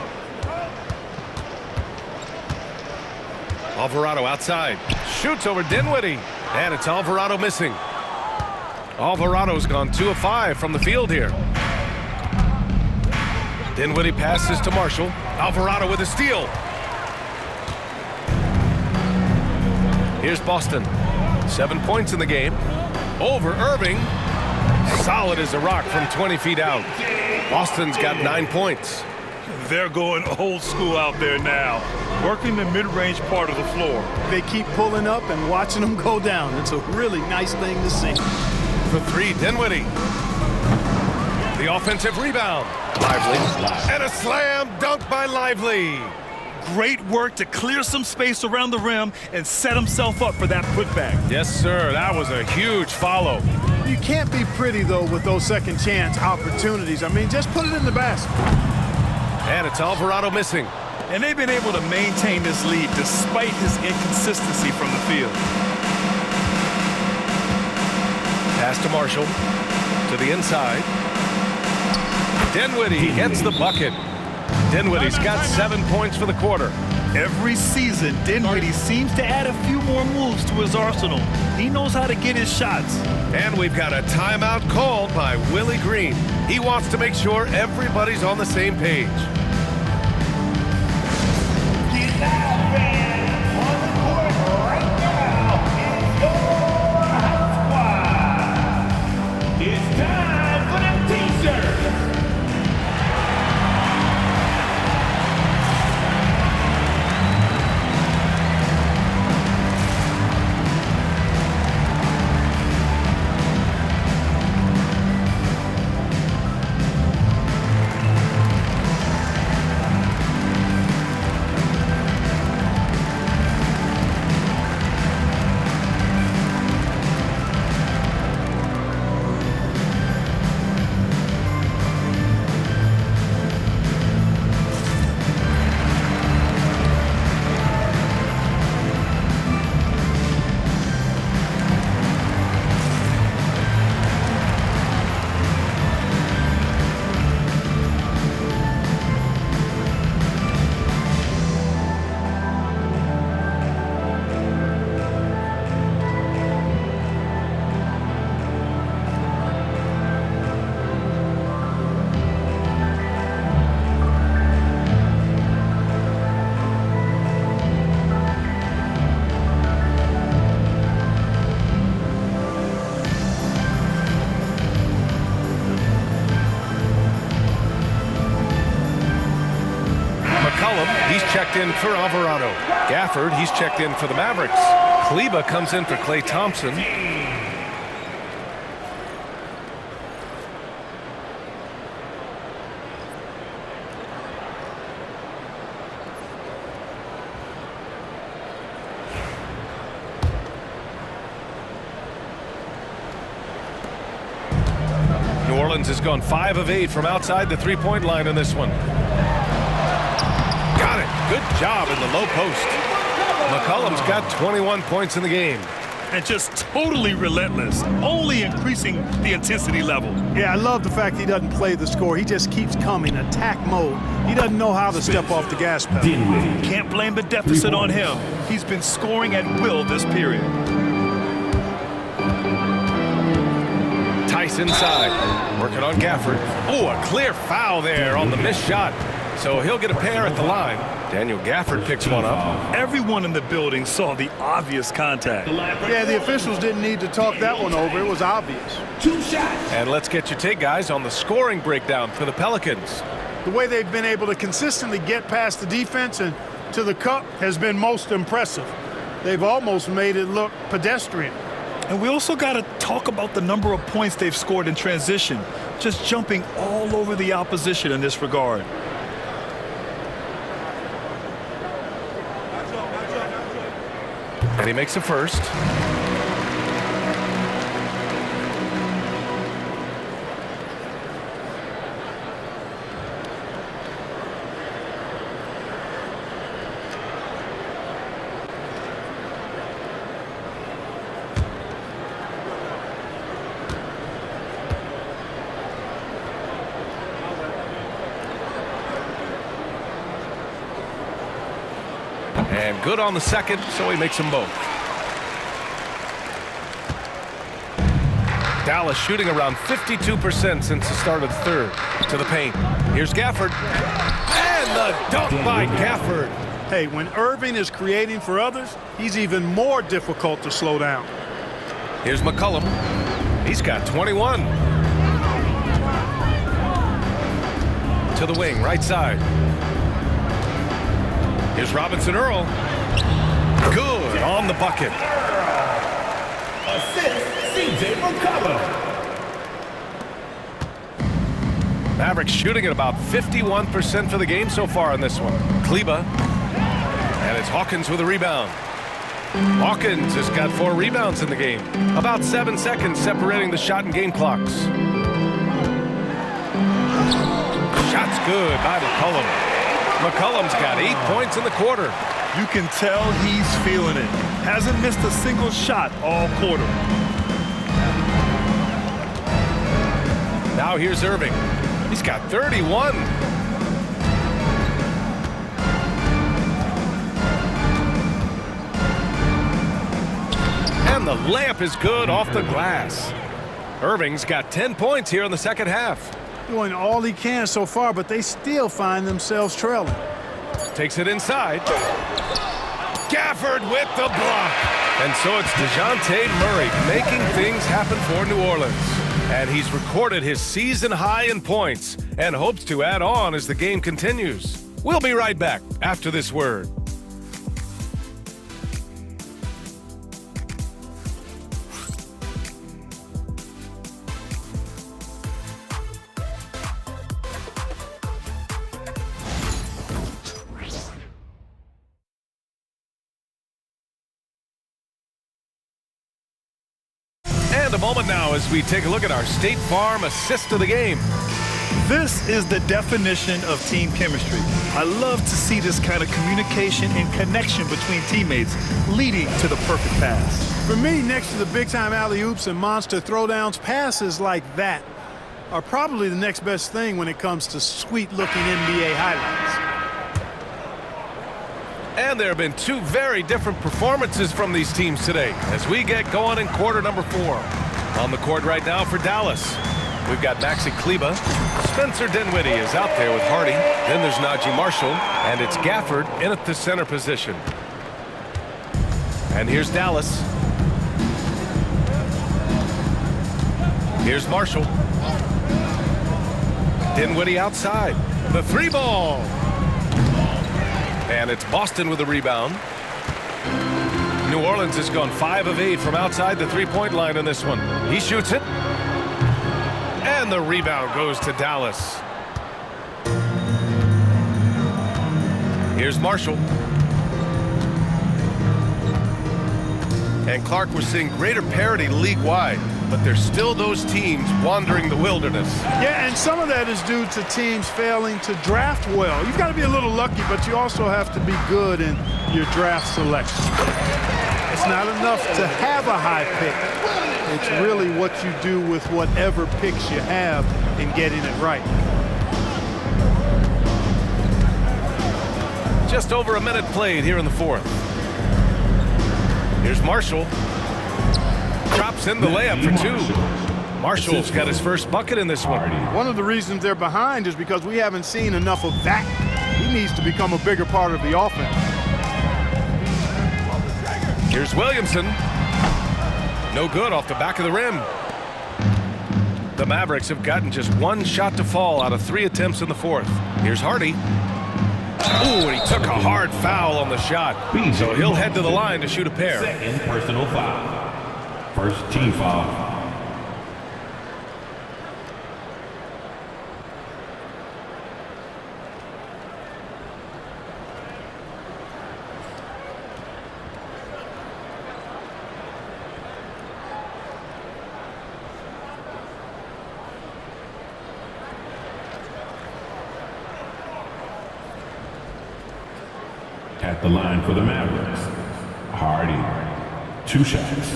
Alvarado outside. Shoots over Dinwiddie. And it's Alvarado missing. Alvarado's gone 2 of 5 from the field here. Dinwiddie passes to Marshall. Alvarado with a steal. Here's Boston. 7 points in the game. Over Irving. Solid as a rock from 20 feet out. Boston's got 9 points. They're going old school out there now. Working the mid-range part of the floor. They keep pulling up and watching them go down. It's a really nice thing to see. For 3, Dinwiddie. The offensive rebound. Lively. And a slam dunk by Lively. Great work to clear some space around the rim and set himself up for that putback. Yes, sir. That was a huge follow. You can't be pretty, though, with those second chance opportunities. I mean, just put it in the basket. And it's Alvarado missing. And they've been able to maintain this lead despite his inconsistency from the field. Pass to Marshall. To the inside. Dinwiddie gets the bucket. Dinwiddie's got 7 points for the quarter. Every season, Dinwiddie seems to add a few more moves to his arsenal. He knows how to get his shots. And we've got a timeout called by Willie Green. He wants to make sure everybody's on the same page. Get that fan on the court right now. It's your hot squad. It's time for the t-shirts. checked in for Alvarado. Gafford, he's checked in for the Mavericks. Kleber comes in for Klay Thompson. New Orleans has gone 5 of 8 from outside the three-point line in this one. Got it. Good job in the low post. McCollum's got 21 points in the game. And just totally relentless, only increasing the intensity level. Yeah, I love the fact he doesn't play the score. He just keeps coming, attack mode. He doesn't know how to step off the gas pedal. Can't blame the deficit on him. He's been scoring at will this period. Tice inside, working on Gafford. Oh, a clear foul there on the missed shot. So he'll get a pair at the line. Daniel Gafford picks one up. Everyone in the building saw the obvious contact. Yeah, the officials didn't need to talk that one over. It was obvious. 2 shots. And let's get your take, guys, on the scoring breakdown for the Pelicans. The way they've been able to consistently get past the defense and to the cup has been most impressive. They've almost made it look pedestrian. And we also got to talk about the number of points they've scored in transition, just jumping all over the opposition in this regard. And he makes a first. And good on the second, so he makes them both. Dallas shooting around 52% since the start of the third. To the paint. Here's Gafford. And the dunk by Gafford. Hey, when Irving is creating for others, he's even more difficult to slow down. Here's McCollum. He's got 21. To the wing, right side. Here's Robinson Earl. Good on the bucket. Assist, CJ McCollum. Mavericks shooting at about 51% for the game so far in this one. Kleber. And it's Hawkins with a rebound. Hawkins has got 4 rebounds in the game. About 7 seconds separating the shot and game clocks. Shot's good by McCollum. McCollum's got 8 points in the quarter. You can tell he's feeling it. Hasn't missed a single shot all quarter. Now here's Irving. He's got 31. And the layup is good off the glass. Irving's got 10 points here in the second half. Doing all he can so far, but they still find themselves trailing. Takes it inside. Gafford with the block. And so it's Dejounte Murray making things happen for New Orleans. And he's recorded his season high in points and hopes to add on as the game continues. We'll be right back after this word. And a moment now as we take a look at our State Farm assist of the game. This is the definition of team chemistry. I love to see this kind of communication and connection between teammates leading to the perfect pass. For me, next to the big-time alley-oops and monster throwdowns, passes like that are probably the next best thing when it comes to sweet-looking NBA highlights. And there have been 2 very different performances from these teams today as we get going in quarter number 4. On the court right now for Dallas, we've got Maxi Kleber. Spencer Dinwiddie is out there with Hardy. Then there's Najee Marshall, and it's Gafford in at the center position. And here's Dallas. Here's Marshall. Dinwiddie outside. The 3 ball. And it's Boston with the rebound. New Orleans has gone 5 of 8 from outside the three-point line in this one. He shoots it. And the rebound goes to Dallas. Here's Marshall. And Clark, we're seeing greater parity league-wide, but there's still those teams wandering the wilderness. Yeah, and some of that is due to teams failing to draft well. You've got to be a little lucky, but you also have to be good in your draft selection. It's not enough to have a high pick. It's really what you do with whatever picks you have in getting it right. Just over a minute played here in the fourth. Here's Marshall. Drops in the layup for 2. Marshall's got his first bucket in this one. One of the reasons they're behind is because we haven't seen enough of that. He needs to become a bigger part of the offense. Here's Williamson. No good off the back of the rim. The Mavericks have gotten just 1 shot to fall out of 3 attempts in the fourth. Here's Hardy. Ooh, and he took a hard foul on the shot. So he'll head to the line to shoot a pair. Second personal foul. First team foul. At the line for the Mavericks, Hardy, 2 shots.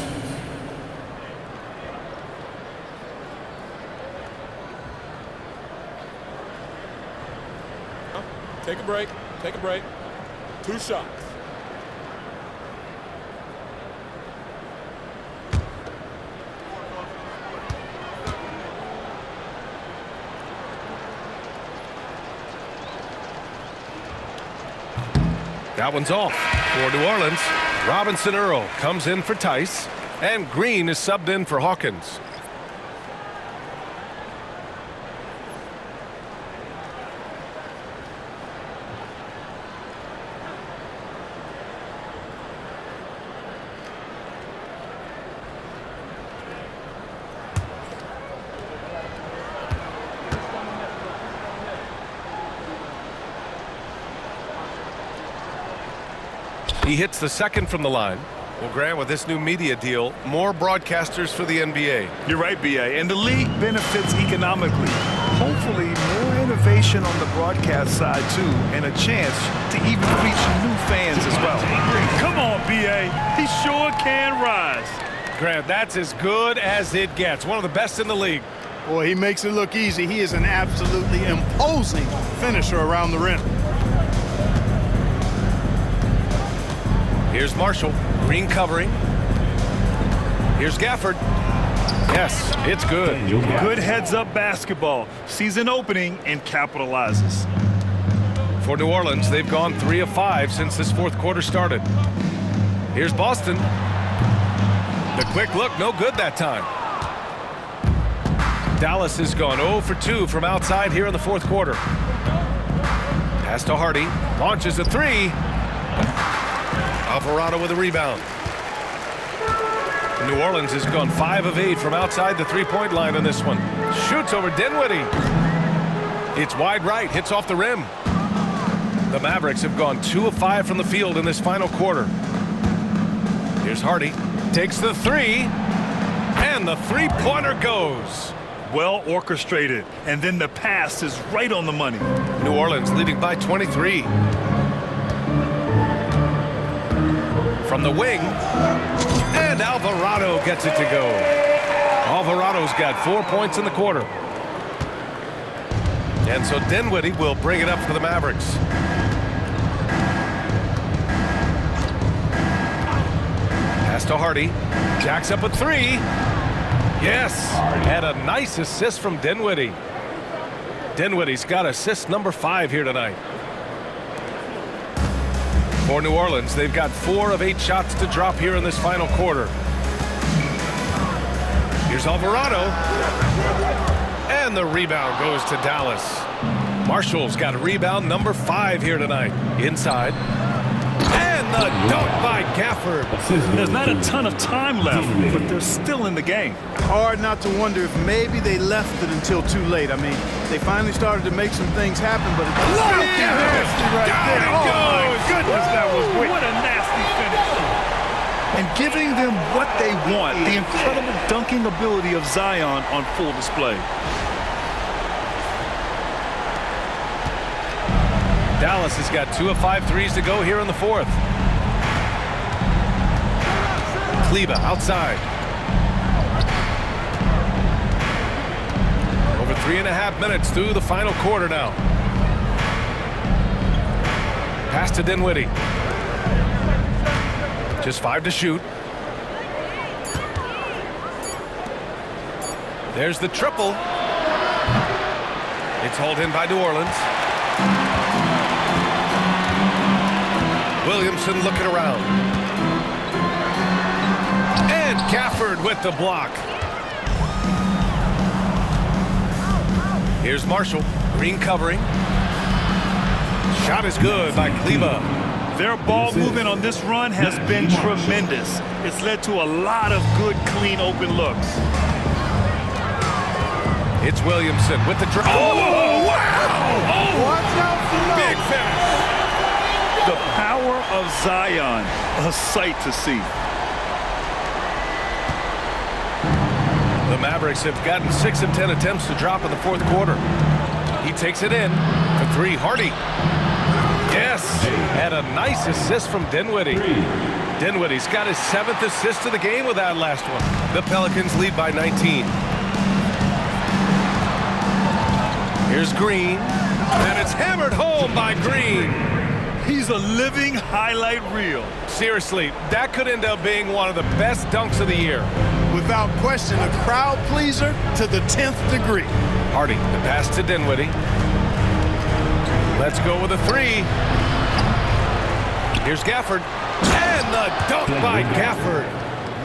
Take a break. Take a break. 2 shots. That one's off for New Orleans. Robinson Earl comes in for Tice, and Green is subbed in for Hawkins. He hits the second from the line. Well, Grant, with this new media deal, more broadcasters for the NBA. You're right, B.A. And the league benefits economically. Hopefully, more innovation on the broadcast side, too, and a chance to even reach new fans as well. Come on, B.A. He sure can rise. Grant, that's as good as it gets. One of the best in the league. Boy, he makes it look easy. He is an absolutely imposing finisher around the rim. Here's Marshall. Green covering. Here's Gafford. Yes, it's good. Good heads-up basketball. Season opening and capitalizes. For New Orleans, they've gone 3 of 5 since this fourth quarter started. Here's Boston. The quick look, no good that time. Dallas has gone 0 for 2 from outside here in the fourth quarter. Pass to Hardy. Launches a 3. Alvarado with a rebound. New Orleans has gone 5 of 8 from outside the three-point line on this one. Shoots over Dinwiddie. It's wide right, hits off the rim. The Mavericks have gone 2 of 5 from the field in this final quarter. Here's Hardy. Takes the 3. And the three-pointer goes. Well orchestrated. And then the pass is right on the money. New Orleans leading by 23. From the wing, and Alvarado gets it to go. Alvarado's got 4 points in the quarter. And so Dinwiddie will bring it up for the Mavericks. Pass to Hardy. Jacks up a 3. Yes, and a nice assist from Dinwiddie. Dinwiddie's got assist number 5 here tonight. For New Orleans, they've got 4 of 8 shots to drop here in this final quarter. Here's Alvarado. And the rebound goes to Dallas. Marshall's got a rebound number 5 here tonight. Inside. And the dunk by Gafford. There's not a ton of time left, but they're still in the game. Hard not to wonder if maybe they left it until too late. I mean, they finally started to make some things happen, but it's nasty right there. Oh, my goodness, that was wicked. What a nasty finish. And giving them what they want, the incredible dunking ability of Zion on full display. Dallas has got 2 of 5 threes to go here in the 4th. Kleber outside. Over 3.5 minutes through the final quarter now. Pass to Dinwiddie. Just 5 to shoot. There's the triple. It's hauled in by New Orleans. Williamson looking around. And Gafford with the block. Here's Marshall. Green covering. Shot is good by Kleber. Their ball movement on this run has been tremendous. It's led to a lot of good, clean, open looks. It's Williamson with the drive. Oh, wow! Oh, watch out for big finish. The power of Zion, a sight to see. The Mavericks have gotten 6 of 10 attempts to drop in the 4th quarter. He takes it in for 3. Hardy. Yes, and a nice assist from Dinwiddie. Dinwiddie's got his 7th assist of the game with that last one. The Pelicans lead by 19. Here's Green, and it's hammered home by Green. He's a living highlight reel. Seriously, that could end up being one of the best dunks of the year. Without question, a crowd pleaser to the 10th degree. Hardy, the pass to Dinwiddie. Let's go with a 3. Here's Gafford. And the dunk by Gafford.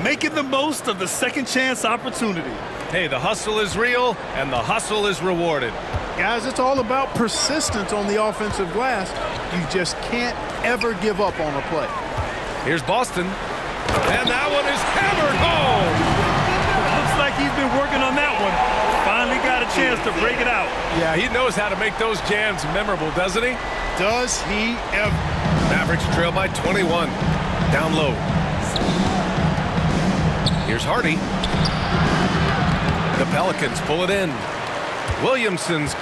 Making the most of the second chance opportunity. Hey, the hustle is real, and the hustle is rewarded. Guys, it's all about persistence on the offensive glass. You just can't ever give up on a play. Here's Boston. And that one is hammered home. Looks like he's been working on that one. Finally got a chance to break it out. Yeah, he knows how to make those jams memorable, doesn't he? Does he ever? Mavericks trail by 21. Down low. Here's Hardy. The Pelicans pull it in. Williamson's.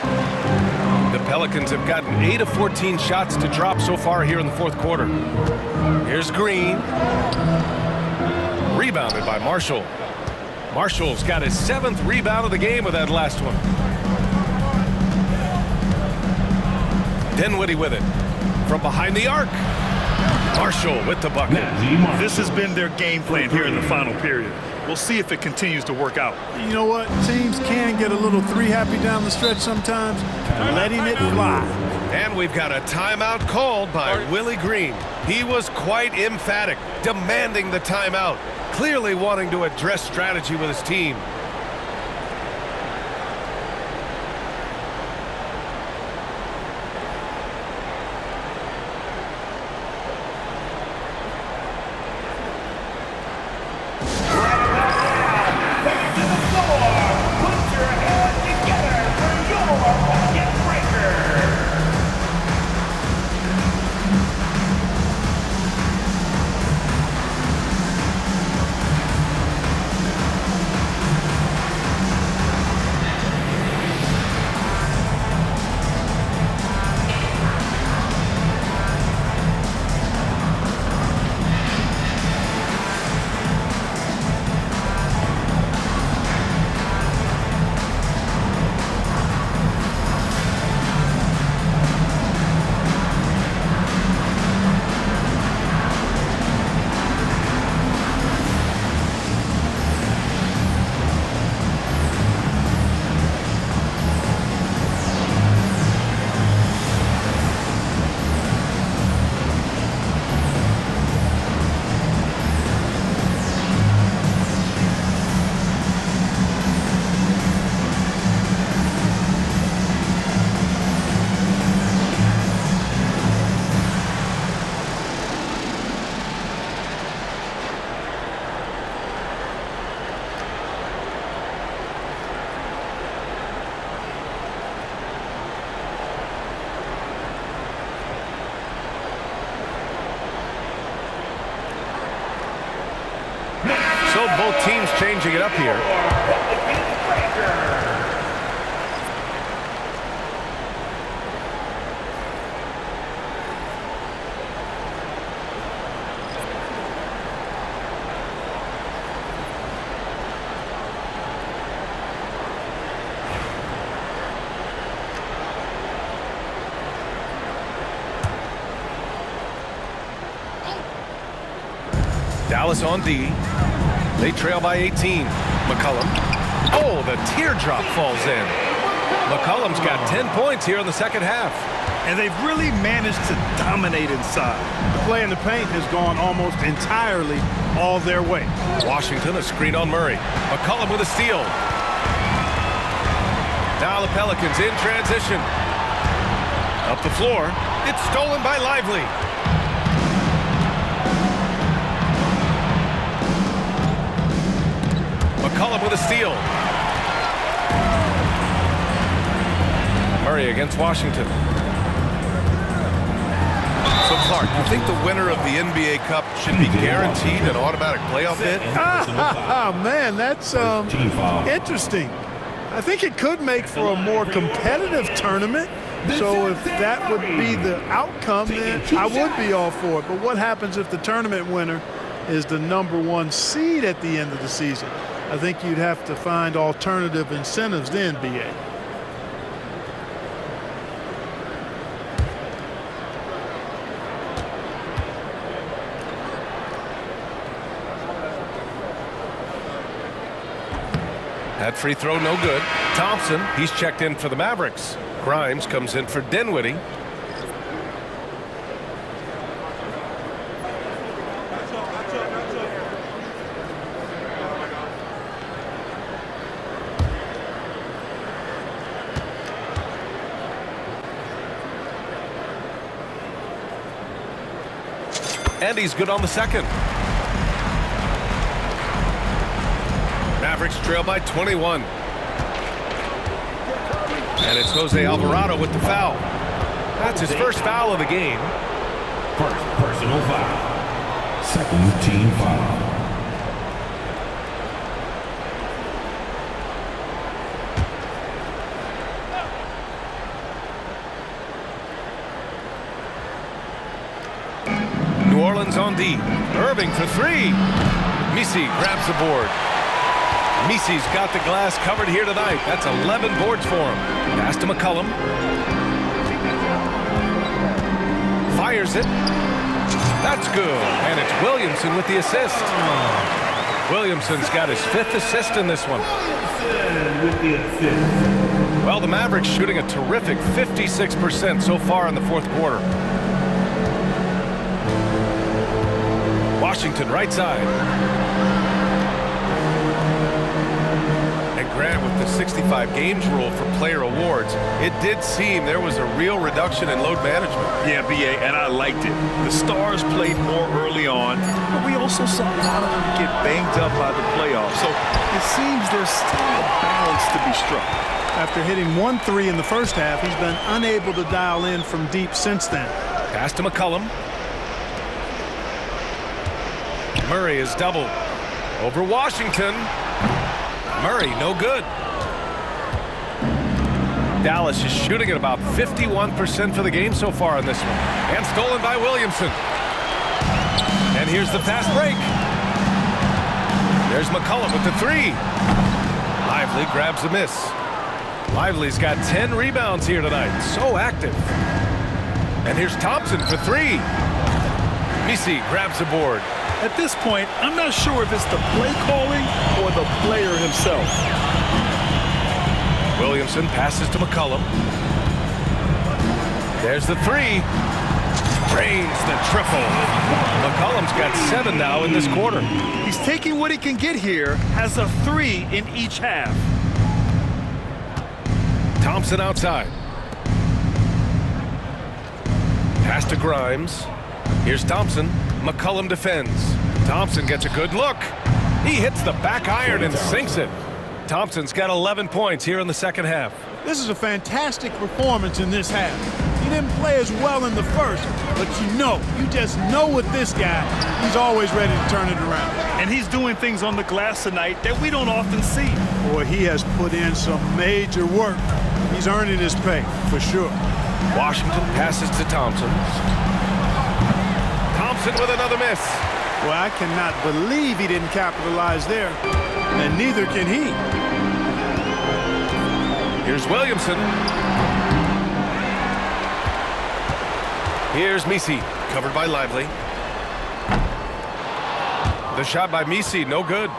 The Pelicans have gotten 8 of 14 shots to drop so far here in the 4th quarter. Here's Green. Rebounded by Marshall. Marshall's got his 7th rebound of the game with that last one. Dinwiddie with it. From behind the arc. Marshall with the bucket. This has been their game plan here in the final period. We'll see if it continues to work out. You know what? Teams can get a little 3 happy down the stretch sometimes, letting it fly. And we've got a timeout called by Willie Green. He was quite emphatic, demanding the timeout, clearly wanting to address strategy with his team. both teams changing it up here. Dallas on D. They trail by 18. McCollum. Oh, the teardrop falls in. McCollum's got 10 points here in the second half. And they've really managed to dominate inside. The play in the paint has gone almost entirely all their way. Washington, a screen on Murray. McCollum with a steal. Now the Pelicans in transition. Up the floor. It's stolen by Lively. McCollum with a steal. Murray against Washington. So, Clark, you think the winner of the NBA Cup should be guaranteed an automatic playoff bid? Man, that's interesting. I think it could make for a more competitive tournament. So if that would be the outcome, then I would be all for it. But what happens if the tournament winner is the #1 seed at the end of the season? I think you'd have to find alternative incentives then, BA. That free throw no good. Thompson, he's checked in for the Mavericks. Grimes comes in for Dinwiddie. And he's good on the second. Mavericks trail by 21. And it's Jose Alvarado with the foul. That's his first foul of the game. First personal foul. Second team foul. New Orleans on D. Irving for three. Misi grabs the board. Misi's got the glass covered here tonight. That's 11 boards for him. Pass to McCollum. Fires it. That's good. And it's Williamson with the assist. Williamson's got his 5th assist in this one. Well, the Mavericks shooting a terrific 56% so far in the fourth quarter. Washington right side. And Grant with the 65 games rule for player awards. It did seem there was a real reduction in load management. Yeah, BA, and I liked it. The stars played more early on, but we also saw a lot of them get banged up by the playoffs. So it seems there's still a balance to be struck. After hitting 1 3 in the first half, he's been unable to dial in from deep since then. Pass to McCollum. Murray is doubled. Over Washington. Murray, no good. Dallas is shooting at about 51% for the game so far in this one. And stolen by Williamson. And here's the fast break. There's McCollum with the three. Lively grabs the miss. Lively's got 10 rebounds here tonight. So active. And here's Thompson for three. Misi grabs the board. At this point, I'm not sure if it's the play calling or the player himself. Williamson passes to McCollum. There's the three. Drains the triple. McCollum's got 7 now in this quarter. He's taking what he can get here, has a 3 in each half. Thompson outside. Pass to Grimes. Here's Thompson. McCollum defends. Thompson gets a good look. He hits the back iron and sinks it. Thompson's got 11 points here in the second half. This is a fantastic performance in this half. He didn't play as well in the first, but you just know with this guy, he's always ready to turn it around. And he's doing things on the glass tonight that we don't often see. Boy, he has put in some major work. He's earning his pay, for sure. Washington passes to Thompson. Thompson with another miss. Well, I cannot believe he didn't capitalize there, and neither can he. Here's Williamson. Here's Misi, covered by Lively. The shot by Misi, no good.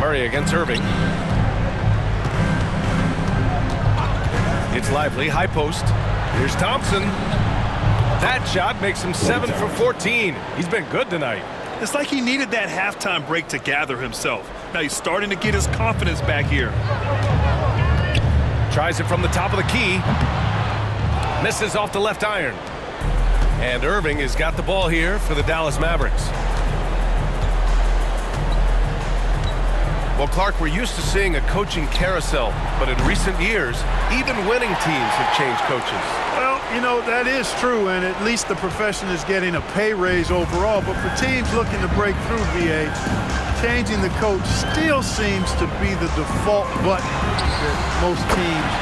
Murray against Irving. It's Lively, high post. Here's Thompson. That shot makes him 7 for 14. He's been good tonight. It's like he needed that halftime break to gather himself. Now he's starting to get his confidence back here. Tries it from the top of the key. Misses off the left iron. And Irving has got the ball here for the Dallas Mavericks. Well, Clark, we're used to seeing a coaching carousel, but in recent years, even winning teams have changed coaches. Well, that is true, and at least the profession is getting a pay raise overall. But for teams looking to break through, VA, changing the coach still seems to be the default button that most teams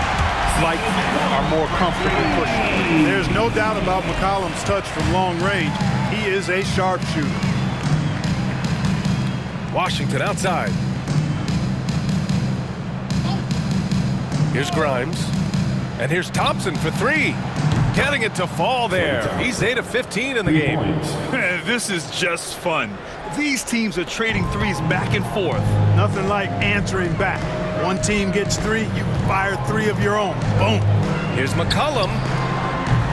are more comfortable pushing. There's no doubt about McCollum's touch from long range. He is a sharpshooter. Washington outside. Here's Grimes. And here's Thompson for three. Getting it to fall there. He's 8 of 15 in the game. This is just fun. These teams are trading threes back and forth. Nothing like answering back. One team gets three, you fire three of your own. Boom. Here's McCollum.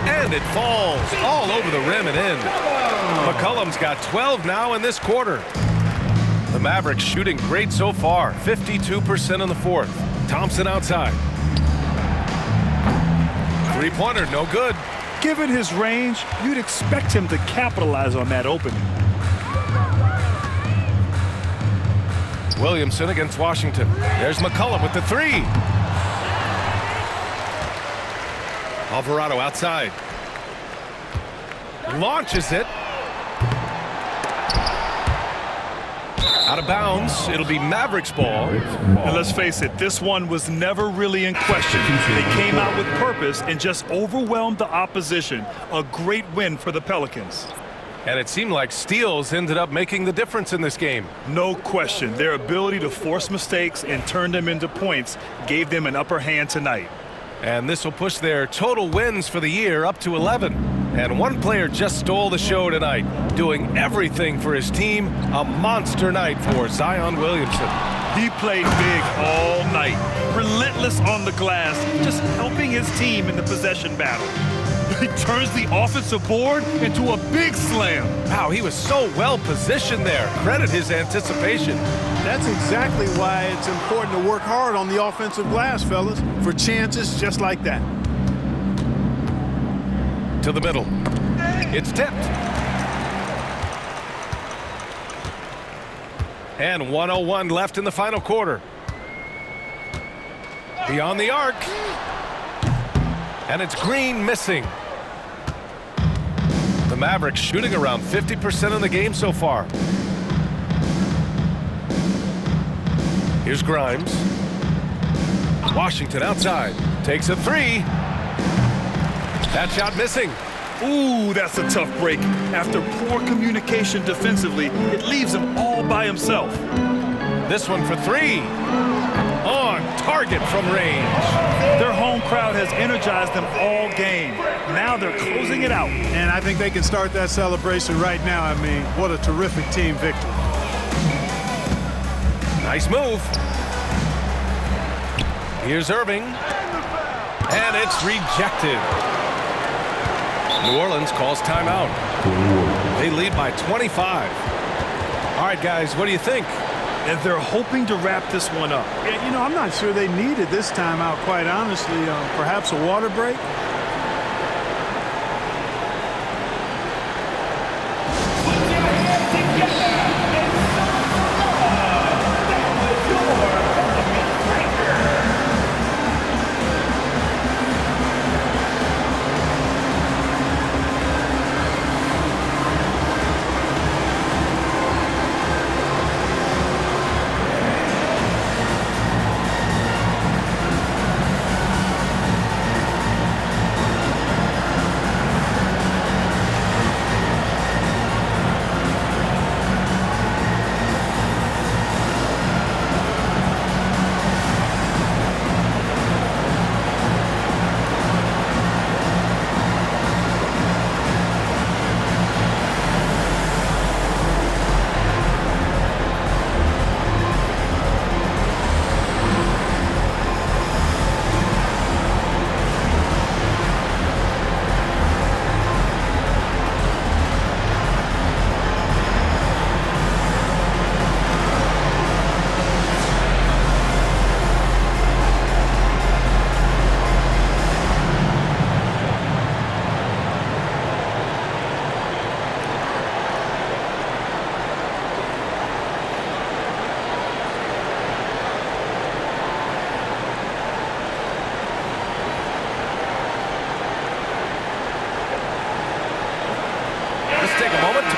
And it falls all over the rim and in. McCollum's got 12 now in this quarter. The Mavericks shooting great so far. 52% in the fourth. Thompson outside. Three-pointer, no good. Given his range, you'd expect him to capitalize on that opening. Williamson against Washington. There's McCollum with the three. Alvarado outside. Launches it. Out of bounds. It'll be Mavericks ball. And let's face it, this one was never really in question. They came out with purpose and just overwhelmed the opposition. A great win for the Pelicans. And it seemed like steals ended up making the difference in this game. No question. Their ability to force mistakes and turn them into points gave them an upper hand tonight. And this will push their total wins for the year up to 11. And one player just stole the show tonight, doing everything for his team. A monster night for Zion Williamson. He played big all night, relentless on the glass, just helping his team in the possession battle. He turns the offensive board into a big slam. Wow, he was so well positioned there. Credit his anticipation. That's exactly why it's important to work hard on the offensive glass, fellas, for chances just like that. To the middle. It's tipped. And 1:01 left in the final quarter. Beyond the arc. And it's Green missing. The Mavericks shooting around 50% in the game so far. Here's Grimes. Washington outside. Takes a three. That shot missing. Ooh, that's a tough break. After poor communication defensively, it leaves him all by himself. This one for three. On target from range. Their home crowd has energized them all game. Now they're closing it out. And I think they can start that celebration right now. I mean, what a terrific team victory. Nice move. Here's Irving. And it's rejected. New Orleans calls timeout. They lead by 25. All right, guys, what do you think? And they're hoping to wrap this one up. You know, I'm not sure they needed this timeout, quite honestly. Perhaps a water break?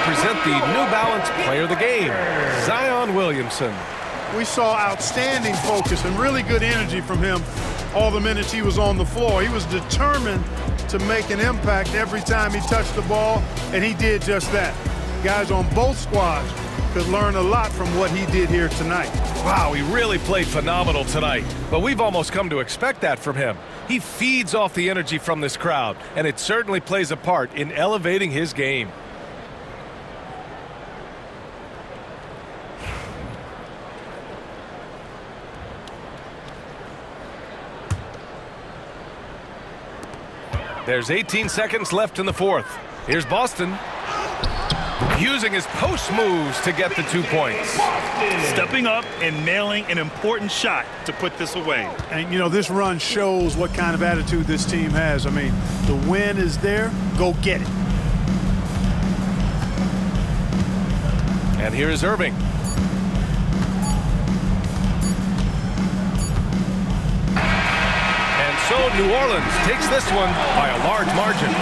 present the New Balance Player of the Game, Zion Williamson. We saw outstanding focus and really good energy from him all the minutes he was on the floor. He was determined to make an impact every time he touched the ball, and he did just that. Guys on both squads could learn a lot from what he did here tonight. Wow, he really played phenomenal tonight, but we've almost come to expect that from him. He feeds off the energy from this crowd, and it certainly plays a part in elevating his game. There's 18 seconds left in the fourth. Here's Boston, using his post moves to get the 2 points. Stepping up and nailing an important shot to put this away. And, you know, this run shows what kind of attitude this team has. I mean, the win is there. Go get it. And here is Irving. So New Orleans takes this one by a large margin.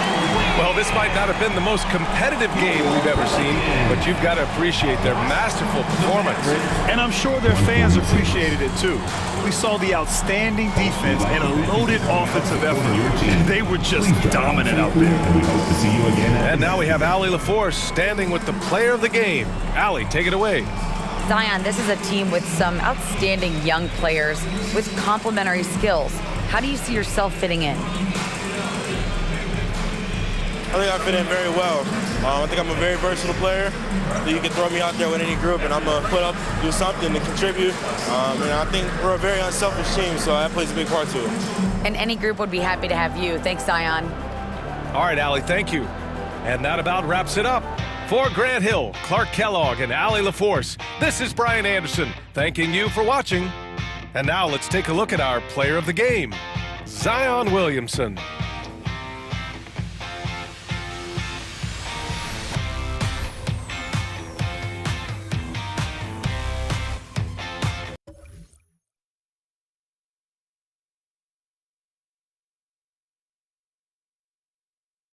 Well, this might not have been the most competitive game we've ever seen, but you've got to appreciate their masterful performance. And I'm sure their fans appreciated it too. We saw the outstanding defense and a loaded offensive effort. They were just dominant out there. And now we have Allie LaForce standing with the player of the game. Allie, take it away. Zion, this is a team with some outstanding young players with complementary skills. How do you see yourself fitting in? I think I fit in very well. I think I'm a very versatile player. You can throw me out there with any group, and I'm going to put up, do something to contribute. And I think we're a very unselfish team, so that plays a big part to it. And any group would be happy to have you. Thanks, Zion. All right, Allie, thank you. And that about wraps it up. For Grant Hill, Clark Kellogg, and Allie LaForce, this is Brian Anderson, thanking you for watching. And now let's take a look at our player of the game, Zion Williamson.